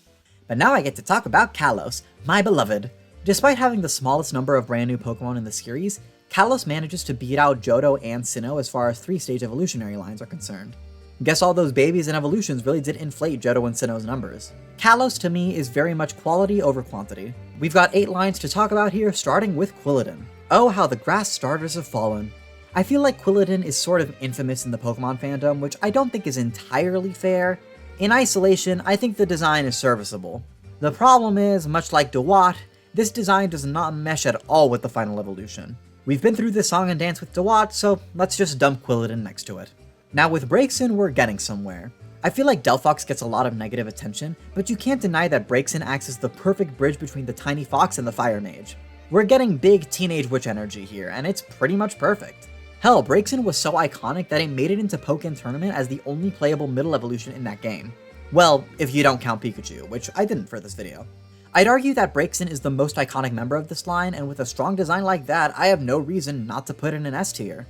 But now I get to talk about Kalos, my beloved. Despite having the smallest number of brand new Pokemon in the series, Kalos manages to beat out Johto and Sinnoh as far as 3-stage evolutionary lines are concerned. Guess all those babies and evolutions really did inflate Johto and Sinnoh's numbers. Kalos to me is very much quality over quantity. We've got 8 lines to talk about here, starting with Quilladin. Oh, how the grass starters have fallen. I feel like Quilladin is sort of infamous in the Pokemon fandom, which I don't think is entirely fair. In isolation, I think the design is serviceable. The problem is, much like Dewott, this design does not mesh at all with the final evolution. We've been through this song and dance with Dewott, so let's just dump Quilladin next to it. Now with Braixen, we're getting somewhere. I feel like Delphox gets a lot of negative attention, but you can't deny that Braixen acts as the perfect bridge between the tiny fox and the fire mage. We're getting big teenage witch energy here, and it's pretty much perfect. Hell, Braixen was so iconic that it made it into Pokken Tournament as the only playable middle evolution in that game. Well, if you don't count Pikachu, which I didn't for this video. I'd argue that Braixen is the most iconic member of this line, and with a strong design like that, I have no reason not to put it in an S tier.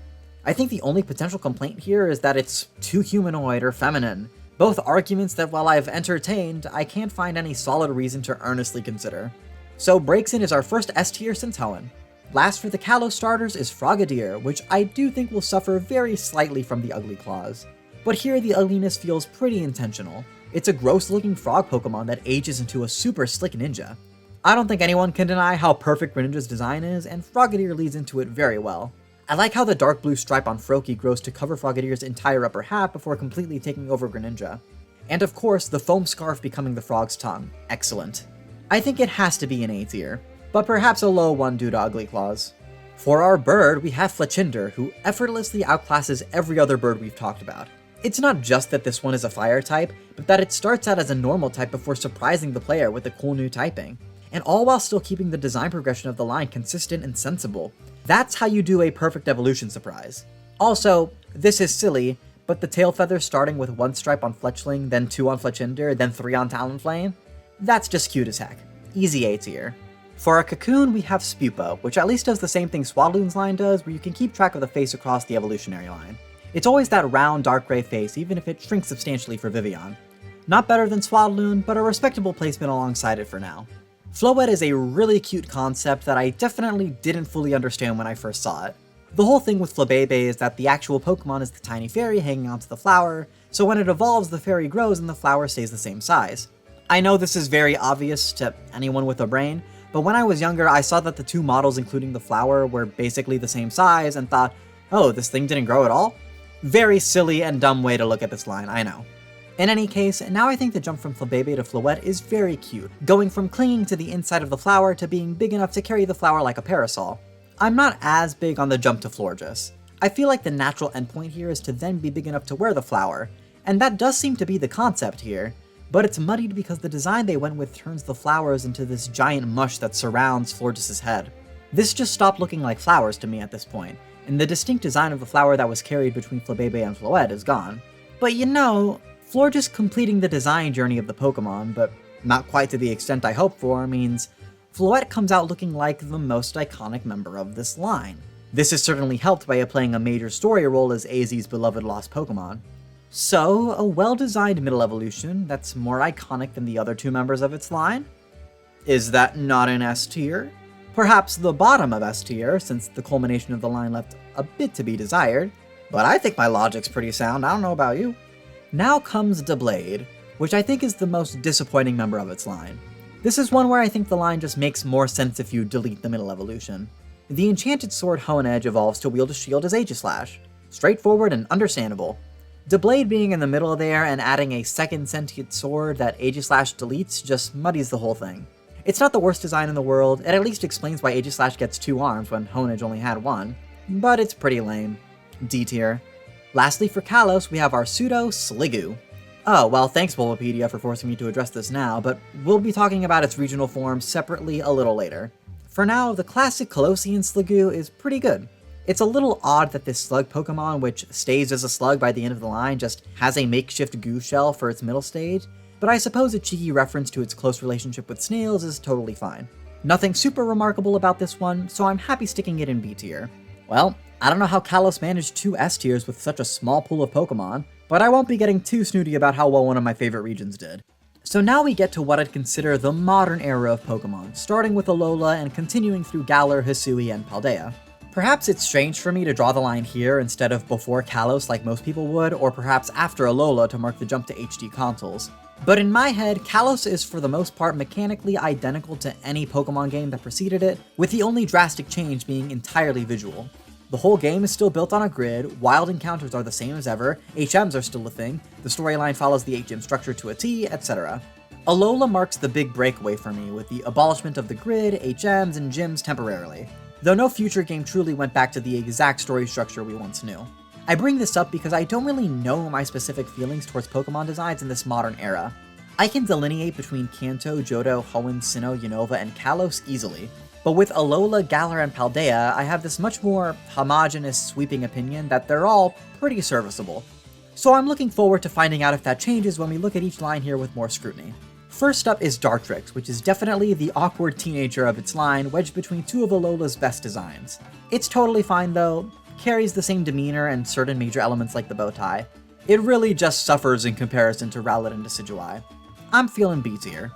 I think the only potential complaint here is that it's too humanoid or feminine, both arguments that while I've entertained, I can't find any solid reason to earnestly consider. So Braixen is our first S tier since Hoenn. Last for the Kalos starters is Frogadier, which I do think will suffer very slightly from the ugly claws. But here the ugliness feels pretty intentional. It's a gross looking frog Pokemon that ages into a super slick ninja. I don't think anyone can deny how perfect Greninja's design is, and Frogadier leads into it very well. I like how the dark blue stripe on Froakie grows to cover Frogadier's entire upper half before completely taking over Greninja. And of course, the foam scarf becoming the frog's tongue. Excellent. I think it has to be an A tier, but perhaps a low one due to ugly claws. For our bird, we have Fletchinder, who effortlessly outclasses every other bird we've talked about. It's not just that this one is a fire type, but that it starts out as a normal type before surprising the player with a cool new typing. And all while still keeping the design progression of the line consistent and sensible. That's how you do a perfect evolution surprise. Also, this is silly, but the tail feathers starting with 1 stripe on Fletchling, then 2 on Fletchinder, then 3 on Talonflame, that's just cute as heck. Easy A tier. For a Cocoon, we have Spupo, which at least does the same thing Swadloon's line does, where you can keep track of the face across the evolutionary line. It's always that round, dark gray face, even if it shrinks substantially for Vivillon. Not better than Swadloon, but a respectable placement alongside it for now. Floette is a really cute concept that I definitely didn't fully understand when I first saw it. The whole thing with Flabebe is that the actual Pokemon is the tiny fairy hanging onto the flower, so when it evolves, the fairy grows and the flower stays the same size. I know this is very obvious to anyone with a brain, but when I was younger, I saw that the 2 models including the flower were basically the same size and thought, oh, this thing didn't grow at all? Very silly and dumb way to look at this line, I know. In any case, now I think the jump from Flabebe to Floette is very cute, going from clinging to the inside of the flower to being big enough to carry the flower like a parasol. I'm not as big on the jump to Florges. I feel like the natural endpoint here is to then be big enough to wear the flower, and that does seem to be the concept here, but it's muddied because the design they went with turns the flowers into this giant mush that surrounds Florges' head. This just stopped looking like flowers to me at this point, and the distinct design of the flower that was carried between Flabebe and Floette is gone. But you know, Florges completing the design journey of the Pokemon, but not quite to the extent I hoped for, means Floette comes out looking like the most iconic member of this line. This is certainly helped by it playing a major story role as AZ's beloved lost Pokemon. So, a well-designed middle evolution that's more iconic than the other 2 members of its line? Is that not an S tier? Perhaps the bottom of S tier, since the culmination of the line left a bit to be desired, but I think my logic's pretty sound, I don't know about you. Now comes Doublade, which I think is the most disappointing member of its line. This is one where I think the line just makes more sense if you delete the middle evolution. The Enchanted Sword Hoenn evolves to wield a shield as Aegislash. Straightforward and understandable. Doublade being in the middle there and adding a second sentient sword that Aegislash deletes just muddies the whole thing. It's not the worst design in the world, it at least explains why Aegislash gets 2 arms when Hoenn only had 1, but it's pretty lame. D tier. Lastly for Kalos, we have our pseudo Sliggoo. Oh, well thanks Bulbapedia for forcing me to address this now, but we'll be talking about its regional forms separately a little later. For now, the classic Kalosian Sliggoo is pretty good. It's a little odd that this slug Pokemon, which stays as a slug by the end of the line, just has a makeshift goo shell for its middle stage, but I suppose a cheeky reference to its close relationship with snails is totally fine. Nothing super remarkable about this one, so I'm happy sticking it in B tier. Well, I don't know how Kalos managed 2 S tiers with such a small pool of Pokemon, but I won't be getting too snooty about how well one of my favorite regions did. So now we get to what I'd consider the modern era of Pokemon, starting with Alola and continuing through Galar, Hisui, and Paldea. Perhaps it's strange for me to draw the line here instead of before Kalos like most people would, or perhaps after Alola to mark the jump to HD consoles. But in my head, Kalos is for the most part mechanically identical to any Pokemon game that preceded it, with the only drastic change being entirely visual. The whole game is still built on a grid, wild encounters are the same as ever, HMs are still a thing, the storyline follows the HM structure to a T, etc. Alola marks the big breakaway for me, with the abolishment of the grid, HMs, and gyms temporarily, though no future game truly went back to the exact story structure we once knew. I bring this up because I don't really know my specific feelings towards Pokemon designs in this modern era. I can delineate between Kanto, Johto, Hoenn, Sinnoh, Unova, and Kalos easily, but with Alola, Galar, and Paldea, I have this much more homogeneous, sweeping opinion that they're all pretty serviceable. So I'm looking forward to finding out if that changes when we look at each line here with more scrutiny. First up is Dartrix, which is definitely the awkward teenager of its line, wedged between 2 of Alola's best designs. It's totally fine though, carries the same demeanor and certain major elements like the bow tie. It really just suffers in comparison to Rowlet and Decidueye. I'm feeling B tier.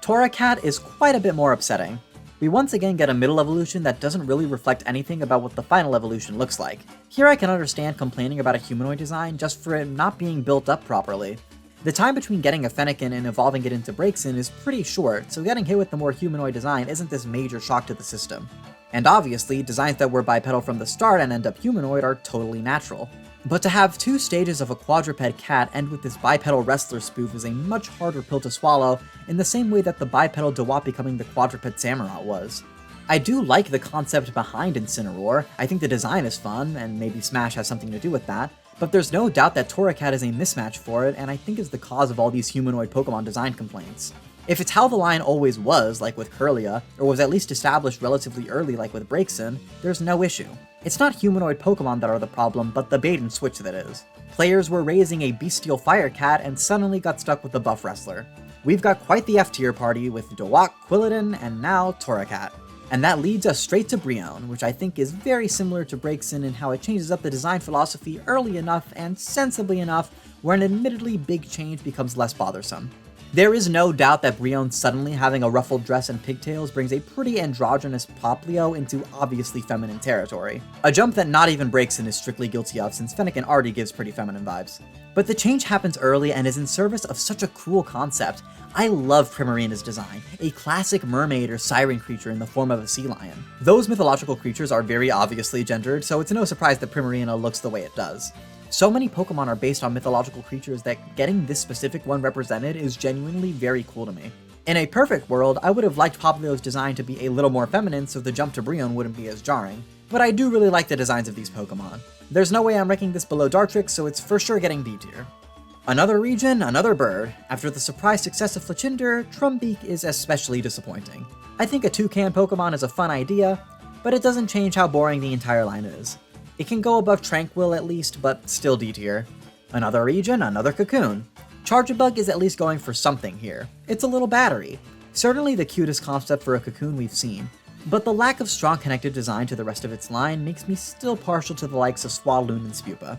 Torracat is quite a bit more upsetting. We once again get a middle evolution that doesn't really reflect anything about what the final evolution looks like. Here I can understand complaining about a humanoid design just for it not being built up properly. The time between getting a Fennekin and evolving it into Braixen is pretty short, so getting hit with the more humanoid design isn't this major shock to the system. And obviously, designs that were bipedal from the start and end up humanoid are totally natural. But to have 2 stages of a quadruped cat end with this bipedal wrestler spoof is a much harder pill to swallow, in the same way that the bipedal Dewott becoming the quadruped Samurott was. I do like the concept behind Incineroar, I think the design is fun, and maybe Smash has something to do with that, but there's no doubt that Torracat is a mismatch for it, and I think is the cause of all these humanoid Pokemon design complaints. If it's how the line always was, like with Kirlia, or was at least established relatively early like with Braixen, there's no issue. It's not humanoid Pokemon that are the problem, but the bait and switch that is. Players were raising a bestial Fire Cat and suddenly got stuck with the buff wrestler. We've got quite the F-tier party with Dewok, Quilladin, and now Torracat. And that leads us straight to Brionne, which I think is very similar to Braixen in how it changes up the design philosophy early enough and sensibly enough where an admittedly big change becomes less bothersome. There is no doubt that Brionne suddenly having a ruffled dress and pigtails brings a pretty androgynous Poplio into obviously feminine territory. A jump that not even Braixen is strictly guilty of, since Fennekin already gives pretty feminine vibes. But the change happens early and is in service of such a cool concept. I love Primarina's design, a classic mermaid or siren creature in the form of a sea lion. Those mythological creatures are very obviously gendered, so it's no surprise that Primarina looks the way it does. So many Pokemon are based on mythological creatures that getting this specific one represented is genuinely very cool to me. In a perfect world, I would have liked Poplio's design to be a little more feminine so the jump to Brionne wouldn't be as jarring, but I do really like the designs of these Pokemon. There's no way I'm ranking this below Dartrix, so it's for sure getting D tier. Another region, another bird. After the surprise success of Fletchinder, Trumbeak is especially disappointing. I think a toucan Pokemon is a fun idea, but it doesn't change how boring the entire line is. It can go above Tranquil at least, but still D tier. Another region, another Cocoon. Charjabug is at least going for something here. It's a little battery. Certainly the cutest concept for a Cocoon we've seen, but the lack of strong connected design to the rest of its line makes me still partial to the likes of Swaloon and Spupa.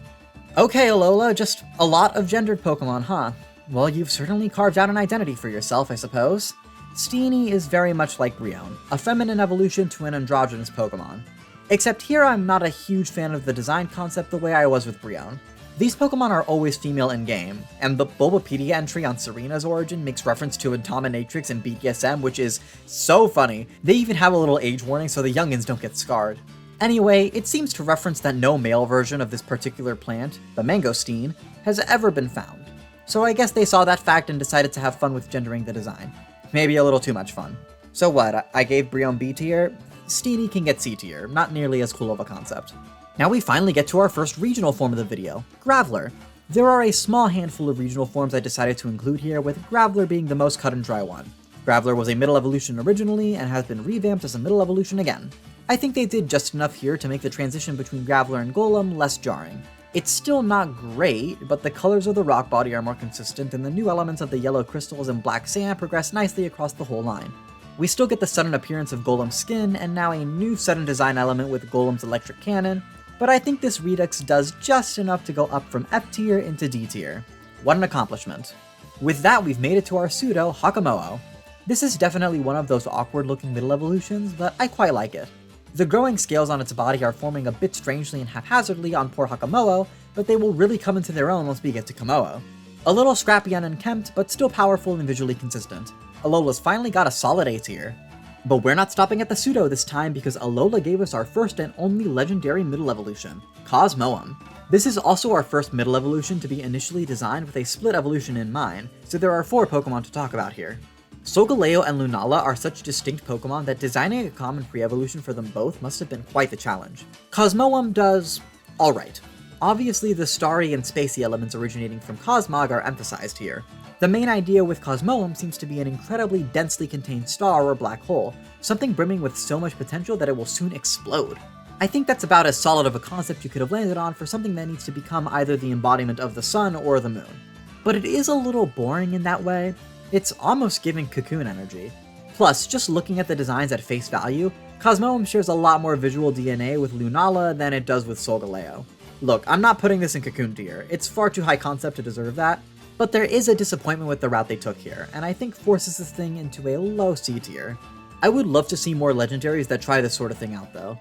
Okay, Alola, just a lot of gendered Pokemon, huh? Well, you've certainly carved out an identity for yourself, I suppose. Steenie is very much like Brionne, a feminine evolution to an androgynous Pokemon. Except here I'm not a huge fan of the design concept the way I was with Brionne. These Pokemon are always female in-game, and the Bulbapedia entry on Serena's origin makes reference to a dominatrix in BDSM, which is so funny. They even have a little age warning so the youngins don't get scarred. Anyway, it seems to reference that no male version of this particular plant, the mangosteen, has ever been found. So I guess they saw that fact and decided to have fun with gendering the design. Maybe a little too much fun. So what, I gave Brionne B tier? Steenie can get C tier, not nearly as cool of a concept. Now we finally get to our first regional form of the video, Graveler. There are a small handful of regional forms I decided to include here, with Graveler being the most cut and dry one. Graveler was a middle evolution originally, and has been revamped as a middle evolution again. I think they did just enough here to make the transition between Graveler and Golem less jarring. It's still not great, but the colors of the rock body are more consistent, and the new elements of the yellow crystals and black sand progress nicely across the whole line. We still get the sudden appearance of Golem's skin, and now a new sudden design element with Golem's electric cannon, but I think this Redux does just enough to go up from F tier into D tier. What an accomplishment. With that, we've made it to our pseudo Hakamoa. This is definitely one of those awkward looking middle evolutions, but I quite like it. The growing scales on its body are forming a bit strangely and haphazardly on poor Hakamoa, but they will really come into their own once we get to Komoa. A little scrappy and unkempt, but still powerful and visually consistent. Alola's finally got a solid A tier. But we're not stopping at the pseudo this time because Alola gave us our first and only legendary middle evolution, Cosmoem. This is also our first middle evolution to be initially designed with a split evolution in mind, so there are 4 Pokemon to talk about here. Solgaleo and Lunala are such distinct Pokemon that designing a common pre-evolution for them both must have been quite the challenge. Cosmoem does alright. Obviously the starry and spacey elements originating from Cosmog are emphasized here. The main idea with Cosmoem seems to be an incredibly densely contained star or black hole, something brimming with so much potential that it will soon explode. I think that's about as solid of a concept you could have landed on for something that needs to become either the embodiment of the sun or the moon. But it is a little boring in that way. It's almost giving Cocoon energy. Plus, just looking at the designs at face value, Cosmoem shares a lot more visual DNA with Lunala than it does with Solgaleo. Look, I'm not putting this in Cocoon tier, it's far too high concept to deserve that, but there is a disappointment with the route they took here, and I think forces this thing into a low C tier. I would love to see more legendaries that try this sort of thing out though.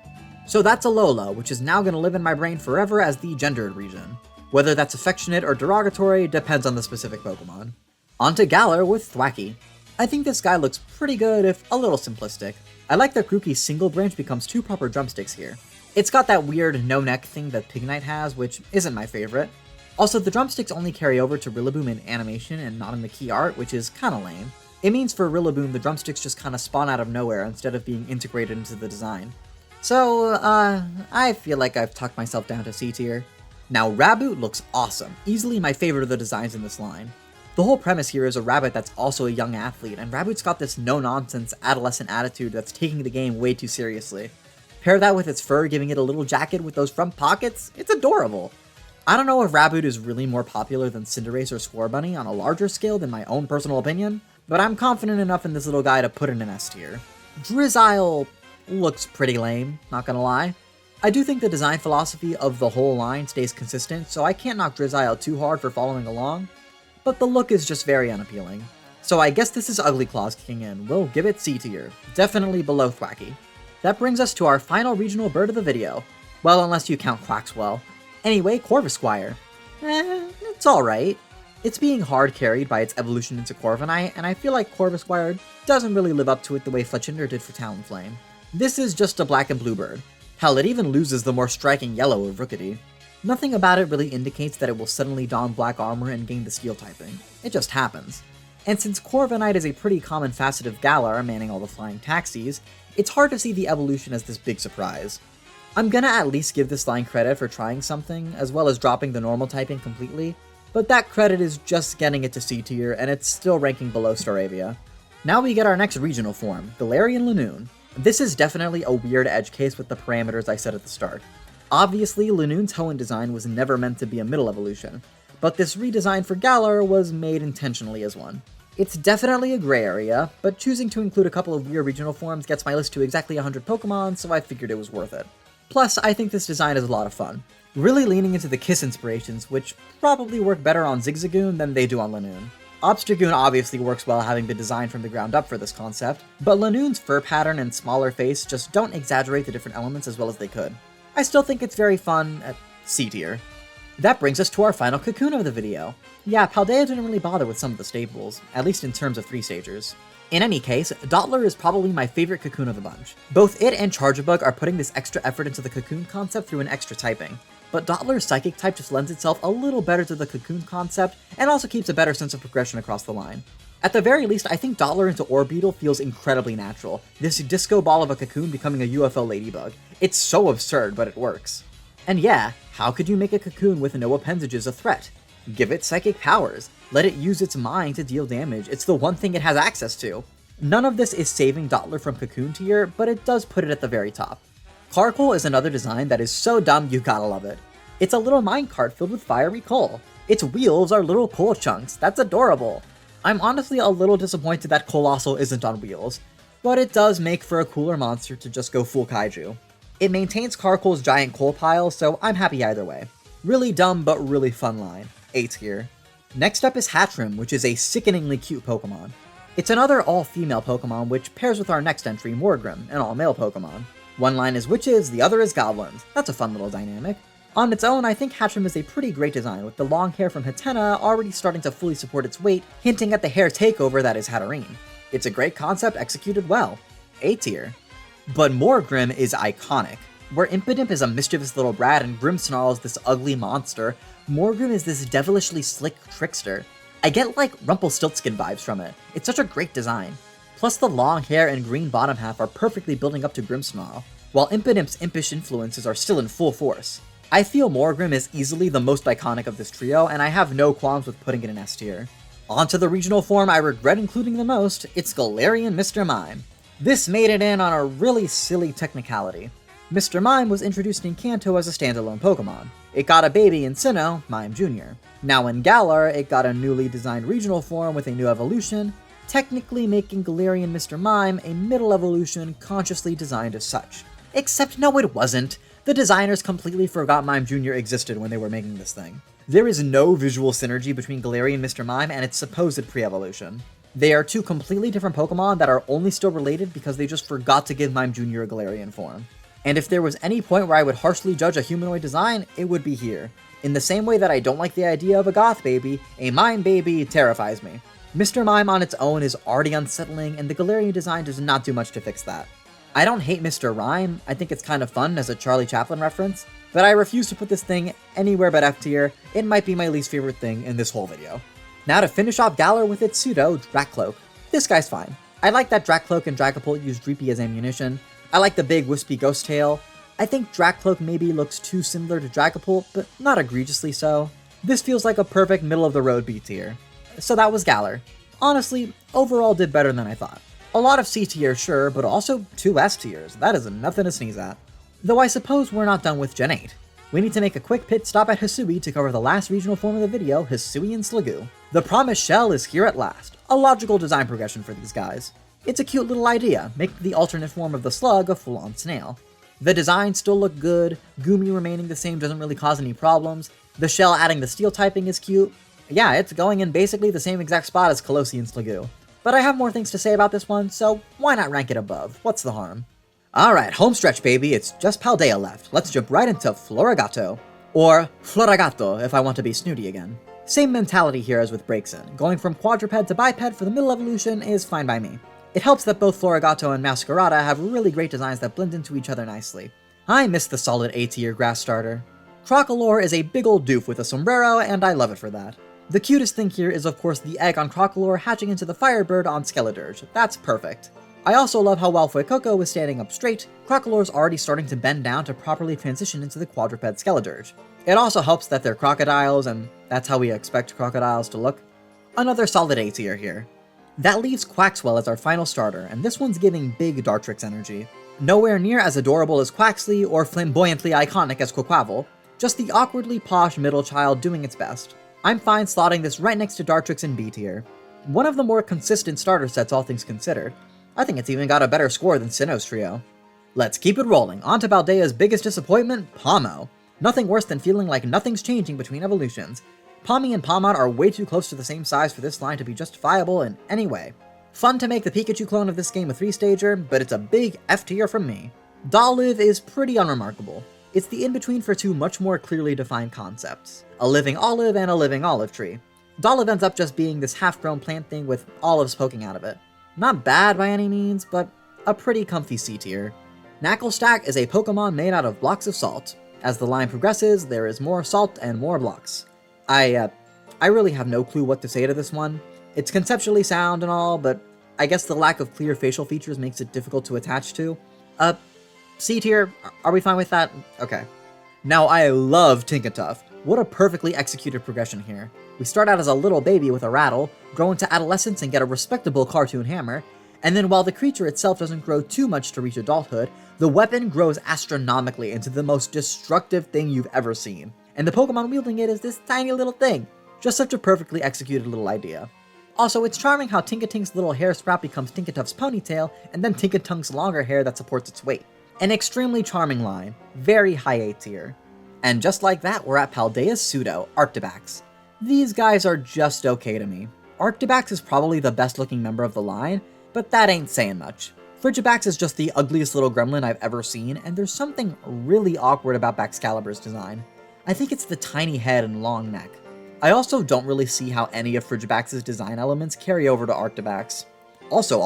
So that's Alola, which is now going to live in my brain forever as the gendered region. Whether that's affectionate or derogatory depends on the specific Pokemon. On to Galar with Thwackey. I think this guy looks pretty good if a little simplistic. I like that Grookey's single branch becomes 2 proper drumsticks here. It's got that weird no-neck thing that Pignite has, which isn't my favorite. Also, the drumsticks only carry over to Rillaboom in animation and not in the key art, which is kinda lame. It means for Rillaboom, the drumsticks just kinda spawn out of nowhere instead of being integrated into the design. So, I feel like I've tucked myself down to C tier. Now, Raboot looks awesome, easily my favorite of the designs in this line. The whole premise here is a rabbit that's also a young athlete, and Raboot's got this no-nonsense adolescent attitude that's taking the game way too seriously. Pair that with its fur giving it a little jacket with those front pockets, it's adorable. I don't know if Raboot is really more popular than Cinderace or Scorbunny on a larger scale than my own personal opinion, but I'm confident enough in this little guy to put it in S tier. Drizzile looks pretty lame, not gonna lie. I do think the design philosophy of the whole line stays consistent, so I can't knock Drizzile too hard for following along, but the look is just very unappealing. So I guess this is Ugly Claws kicking in. We'll give it C tier, definitely below Thwacky. That brings us to our final regional bird of the video. Well, unless you count Quaxwell. Anyway, Corvisquire. It's alright. It's being hard carried by its evolution into Corviknight, and I feel like Corvisquire doesn't really live up to it the way Fletchinder did for Talonflame. This is just a black and blue bird. Hell, it even loses the more striking yellow of Rookity. Nothing about it really indicates that it will suddenly don black armor and gain the steel typing. It just happens. And since Corviknight is a pretty common facet of Galar manning all the flying taxis, it's hard to see the evolution as this big surprise. I'm gonna at least give this line credit for trying something, as well as dropping the normal typing completely, but that credit is just getting it to C tier, and it's still ranking below Staravia. Now we get our next regional form, Galarian Lanoon. This is definitely a weird edge case with the parameters I said at the start. Obviously, Lanoon's Hoenn design was never meant to be a middle evolution, but this redesign for Galar was made intentionally as one. It's definitely a gray area, but choosing to include a couple of weird regional forms gets my list to exactly 100 Pokemon, so I figured it was worth it. Plus, I think this design is a lot of fun, really leaning into the Kiss inspirations, which probably work better on Zigzagoon than they do on Lanoon. Obstagoon obviously works well having been designed from the ground up for this concept, but Lanoon's fur pattern and smaller face just don't exaggerate the different elements as well as they could. I still think it's very fun at C tier. That brings us to our final Cocoon of the video. Yeah, Paldea didn't really bother with some of the staples, at least in terms of 3-stagers. In any case, Dottler is probably my favorite Cocoon of the bunch. Both it and Charjabug are putting this extra effort into the Cocoon concept through an extra typing, but Dottler's Psychic type just lends itself a little better to the Cocoon concept, and also keeps a better sense of progression across the line. At the very least, I think Dottler into Orbeetle feels incredibly natural, this disco ball of a Cocoon becoming a UFO ladybug. It's so absurd, but it works. And yeah, how could you make a Cocoon with no appendages a threat? Give it psychic powers. Let it use its mind to deal damage. It's the one thing it has access to. None of this is saving Dottler from Cocoon tier, but it does put it at the very top. Carkol is another design that is so dumb you gotta love it. It's a little minecart filled with fiery coal. Its wheels are little coal chunks. That's adorable. I'm honestly a little disappointed that Colossal isn't on wheels, but it does make for a cooler monster to just go full kaiju. It maintains Carkol's giant coal pile, so I'm happy either way. Really dumb but really fun line. A tier. Next up is Hatchrim, which is a sickeningly cute Pokemon. It's another all-female Pokemon, which pairs with our next entry, Morgrim, an all-male Pokemon. One line is witches, the other is goblins. That's a fun little dynamic. On its own, I think Hatchrim is a pretty great design, with the long hair from Hatena already starting to fully support its weight, hinting at the hair takeover that is Hatterene. It's a great concept executed well. A tier. But Morgrim is iconic. Where Impidimp is a mischievous little brat and Grimmsnarl is this ugly monster, Morgrim is this devilishly slick trickster. I get like Rumpelstiltskin vibes from it. It's such a great design. Plus the long hair and green bottom half are perfectly building up to Grimmsnarl, while Impidimp's impish influences are still in full force. I feel Morgrim is easily the most iconic of this trio, and I have no qualms with putting it in S tier. On to the regional form I regret including the most, it's Galarian Mr. Mime. This made it in on a really silly technicality. Mr. Mime was introduced in Kanto as a standalone Pokemon. It got a baby in Sinnoh, Mime Jr. Now in Galar, it got a newly designed regional form with a new evolution, technically making Galarian Mr. Mime a middle evolution consciously designed as such. Except no, it wasn't. The designers completely forgot Mime Jr. existed when they were making this thing. There is no visual synergy between Galarian Mr. Mime and its supposed pre-evolution. They are two completely different Pokemon that are only still related because they just forgot to give Mime Jr. a Galarian form. And if there was any point where I would harshly judge a humanoid design, it would be here. In the same way that I don't like the idea of a goth baby, a Mime baby terrifies me. Mr. Mime on its own is already unsettling, and the Galarian design does not do much to fix that. I don't hate Mr. Rhyme, I think it's kind of fun as a Charlie Chaplin reference, but I refuse to put this thing anywhere but F tier. It might be my least favorite thing in this whole video. Now to finish off Galar with its pseudo, Dracloak. This guy's fine. I like that Dracloak and Dragapult use Dreepy as ammunition. I like the big wispy ghost tail. I think Dracloak maybe looks too similar to Dragapult, but not egregiously so. This feels like a perfect middle-of-the-road B tier. So that was Galar. Honestly, overall did better than I thought. A lot of C tier, sure, but also 2 S tiers. That is nothing to sneeze at. Though I suppose we're not done with Gen 8. We need to make a quick pit stop at Hisui to cover the last regional form of the video, Hisui and Sliggoo. The promised shell is here at last. A logical design progression for these guys. It's a cute little idea, make the alternate form of the slug a full-on snail. The designs still look good, Gumi remaining the same doesn't really cause any problems, the shell adding the steel typing is cute. Yeah, it's going in basically the same exact spot as Kalos and Sliggoo. But I have more things to say about this one, so why not rank it above? What's the harm? Alright, home stretch baby, it's just Paldea left. Let's jump right into Floragato. Or Floragato, if I want to be snooty again. Same mentality here as with Braixen. Going from quadruped to biped for the middle evolution is fine by me. It helps that both Floragato and Masquerada have really great designs that blend into each other nicely. I miss the solid A tier grass starter. Crocalor is a big old doof with a sombrero, and I love it for that. The cutest thing here is of course the egg on Crocalor hatching into the Firebird on Skeledirge. That's perfect. I also love how while Fuecoco was standing up straight, Crocalor's already starting to bend down to properly transition into the quadruped Skeledirge. It also helps that they're crocodiles, and that's how we expect crocodiles to look. Another solid A tier here. That leaves Quaxwell as our final starter, and this one's giving big Dartrix energy. Nowhere near as adorable as Quaxly or flamboyantly iconic as Quaquaval, just the awkwardly posh middle child doing its best. I'm fine slotting this right next to Dartrix in B tier. One of the more consistent starter sets all things considered. I think it's even got a better score than Sinnoh's trio. Let's keep it rolling, on to Paldea's biggest disappointment, Pomo. Nothing worse than feeling like nothing's changing between evolutions. Pawmi and Pawmot are way too close to the same size for this line to be justifiable in any way. Fun to make the Pikachu clone of this game a 3-stager, but it's a big F tier from me. Dolive is pretty unremarkable. It's the in-between for 2 much more clearly defined concepts. A living olive and a living olive tree. Dolive ends up just being this half-grown plant thing with olives poking out of it. Not bad by any means, but a pretty comfy C tier. Knacklestack is a Pokemon made out of blocks of salt. As the line progresses, there is more salt and more blocks. I really have no clue what to say to this one. It's conceptually sound and all, but I guess the lack of clear facial features makes it difficult to attach to. C tier, are we fine with that? Okay. Now I love Tinkaton. What a perfectly executed progression here. We start out as a little baby with a rattle, grow into adolescence and get a respectable cartoon hammer, and then while the creature itself doesn't grow too much to reach adulthood, the weapon grows astronomically into the most destructive thing you've ever seen. And the Pokemon wielding it is this tiny little thing. Just such a perfectly executed little idea. Also, it's charming how Tinkatink's little hair sprout becomes Tinkatuff's ponytail, and then Tinkatunk's longer hair that supports its weight. An extremely charming line. Very high A tier. And just like that, we're at Paldea's pseudo, Arctibax. These guys are just okay to me. Arctibax is probably the best looking member of the line, but that ain't saying much. Frigibax is just the ugliest little gremlin I've ever seen, and there's something really awkward about Baxcalibur's design. I think it's the tiny head and long neck. I also don't really see how any of Frigibax's design elements carry over to Arctibax. Also,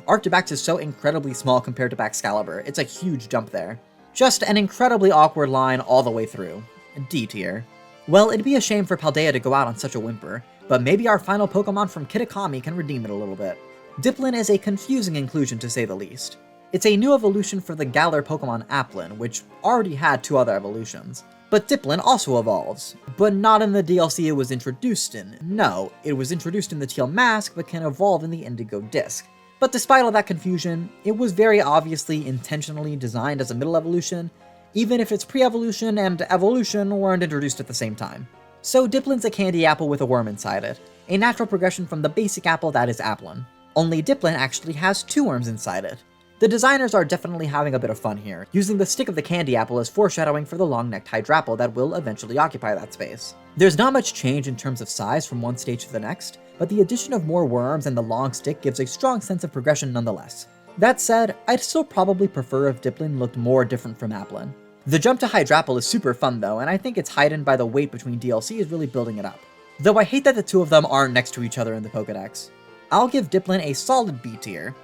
Arctibax is so incredibly small compared to Baxcalibur, it's a huge jump there. Just an incredibly awkward line all the way through. D tier. Well, it'd be a shame for Paldea to go out on such a whimper, but maybe our final Pokemon from Kitakami can redeem it a little bit. Dipplin is a confusing inclusion to say the least. It's a new evolution for the Galar Pokemon Applin, which already had 2 other evolutions. But Dipplin also evolves, but not in the DLC it was introduced in. No, it was introduced in the Teal Mask, but can evolve in the Indigo Disc. But despite all that confusion, it was very obviously intentionally designed as a middle evolution, even if its pre-evolution and evolution weren't introduced at the same time. So Dipplin's a candy apple with a worm inside it, a natural progression from the basic apple that is Applin. Only Dipplin actually has 2 worms inside it. The designers are definitely having a bit of fun here, using the stick of the candy apple as foreshadowing for the long-necked Hydrapple that will eventually occupy that space. There's not much change in terms of size from one stage to the next, but the addition of more worms and the long stick gives a strong sense of progression nonetheless. That said, I'd still probably prefer if Dipplin looked more different from Applin. The jump to Hydrapple is super fun though, and I think it's heightened by the wait between DLC is really building it up. Though I hate that the 2 of them aren't next to each other in the Pokédex. I'll give Dipplin a solid B tier.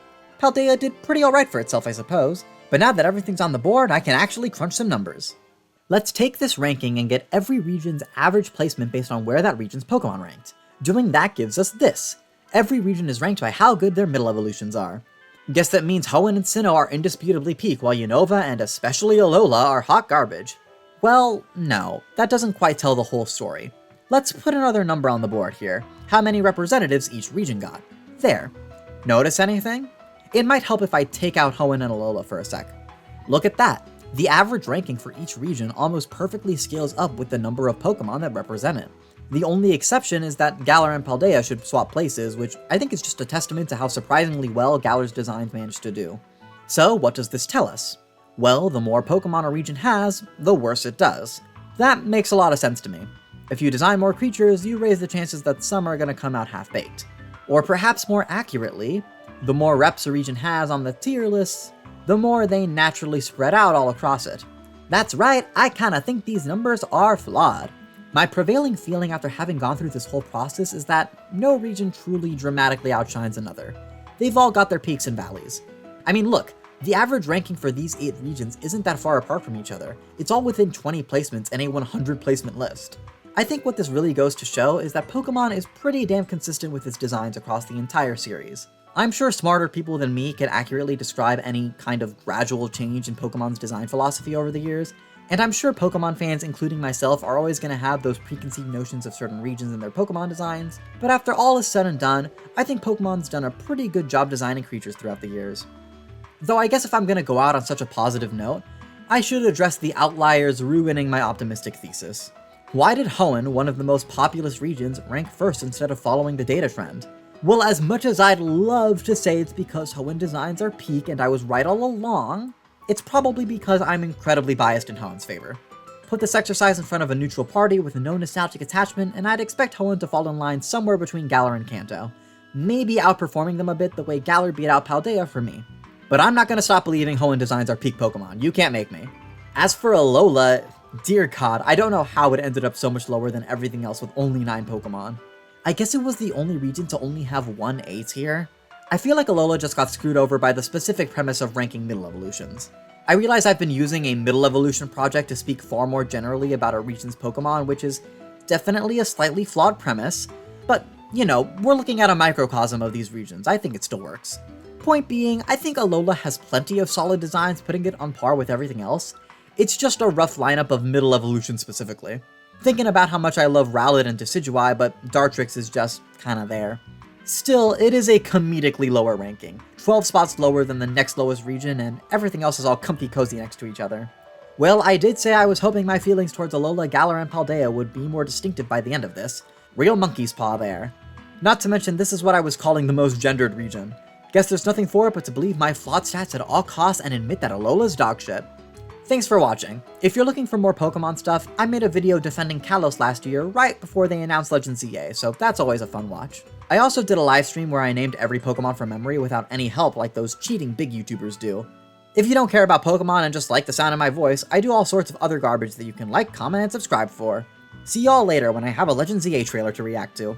Paldea did pretty alright for itself, I suppose, but now that everything's on the board, I can actually crunch some numbers. Let's take this ranking and get every region's average placement based on where that region's Pokemon ranked. Doing that gives us this. Every region is ranked by how good their middle evolutions are. Guess that means Hoenn and Sinnoh are indisputably peak, while Unova and especially Alola are hot garbage. Well, no, that doesn't quite tell the whole story. Let's put another number on the board here. How many representatives each region got? There. Notice anything? It might help if I take out Hoenn and Alola for a sec. Look at that. The average ranking for each region almost perfectly scales up with the number of Pokemon that represent it. The only exception is that Galar and Paldea should swap places, which I think is just a testament to how surprisingly well Galar's designs managed to do. So what does this tell us? Well, the more Pokemon a region has, the worse it does. That makes a lot of sense to me. If you design more creatures, you raise the chances that some are going to come out half-baked. Or perhaps more accurately, the more reps a region has on the tier list, the more they naturally spread out all across it. That's right, I kinda think these numbers are flawed. My prevailing feeling after having gone through this whole process is that no region truly dramatically outshines another. They've all got their peaks and valleys. I mean, look, the average ranking for these 8 regions isn't that far apart from each other. It's all within 20 placements in a 100 placement list. I think what this really goes to show is that Pokemon is pretty damn consistent with its designs across the entire series. I'm sure smarter people than me can accurately describe any kind of gradual change in Pokemon's design philosophy over the years, and I'm sure Pokemon fans, including myself, are always going to have those preconceived notions of certain regions in their Pokemon designs, but after all is said and done, I think Pokemon's done a pretty good job designing creatures throughout the years. Though I guess if I'm going to go out on such a positive note, I should address the outliers ruining my optimistic thesis. Why did Hoenn, one of the most populous regions, rank first instead of following the data trend? Well, as much as I'd love to say it's because Hoenn designs are peak and I was right all along, it's probably because I'm incredibly biased in Hoenn's favor. Put this exercise in front of a neutral party with no nostalgic attachment, and I'd expect Hoenn to fall in line somewhere between Galar and Kanto, maybe outperforming them a bit the way Galar beat out Paldea for me. But I'm not gonna stop believing Hoenn designs are peak Pokemon, you can't make me. As for Alola, dear god, I don't know how it ended up so much lower than everything else with only 9 Pokemon. I guess it was the only region to only have 1 A tier. I feel like Alola just got screwed over by the specific premise of ranking middle evolutions. I realize I've been using a middle evolution project to speak far more generally about a region's Pokemon, which is definitely a slightly flawed premise, but, you know, we're looking at a microcosm of these regions, I think it still works. Point being, I think Alola has plenty of solid designs putting it on par with everything else. It's just a rough lineup of middle evolution specifically. Thinking about how much I love Rowlet and Decidueye, but Dartrix is just kinda there. Still, it is a comedically lower ranking, 12 spots lower than the next lowest region, and everything else is all comfy cozy next to each other. Well, I did say I was hoping my feelings towards Alola, Galar, and Paldea would be more distinctive by the end of this. Real monkey's paw there. Not to mention, this is what I was calling the most gendered region. Guess there's nothing for it but to believe my flawed stats at all costs and admit that Alola's dogshit. Thanks for watching. If you're looking for more Pokemon stuff, I made a video defending Kalos last year right before they announced Legends ZA, so that's always a fun watch. I also did a live stream where I named every Pokemon from memory without any help like those cheating big YouTubers do. If you don't care about Pokemon and just like the sound of my voice, I do all sorts of other garbage that you can like, comment, and subscribe for. See y'all later when I have a Legends ZA trailer to react to.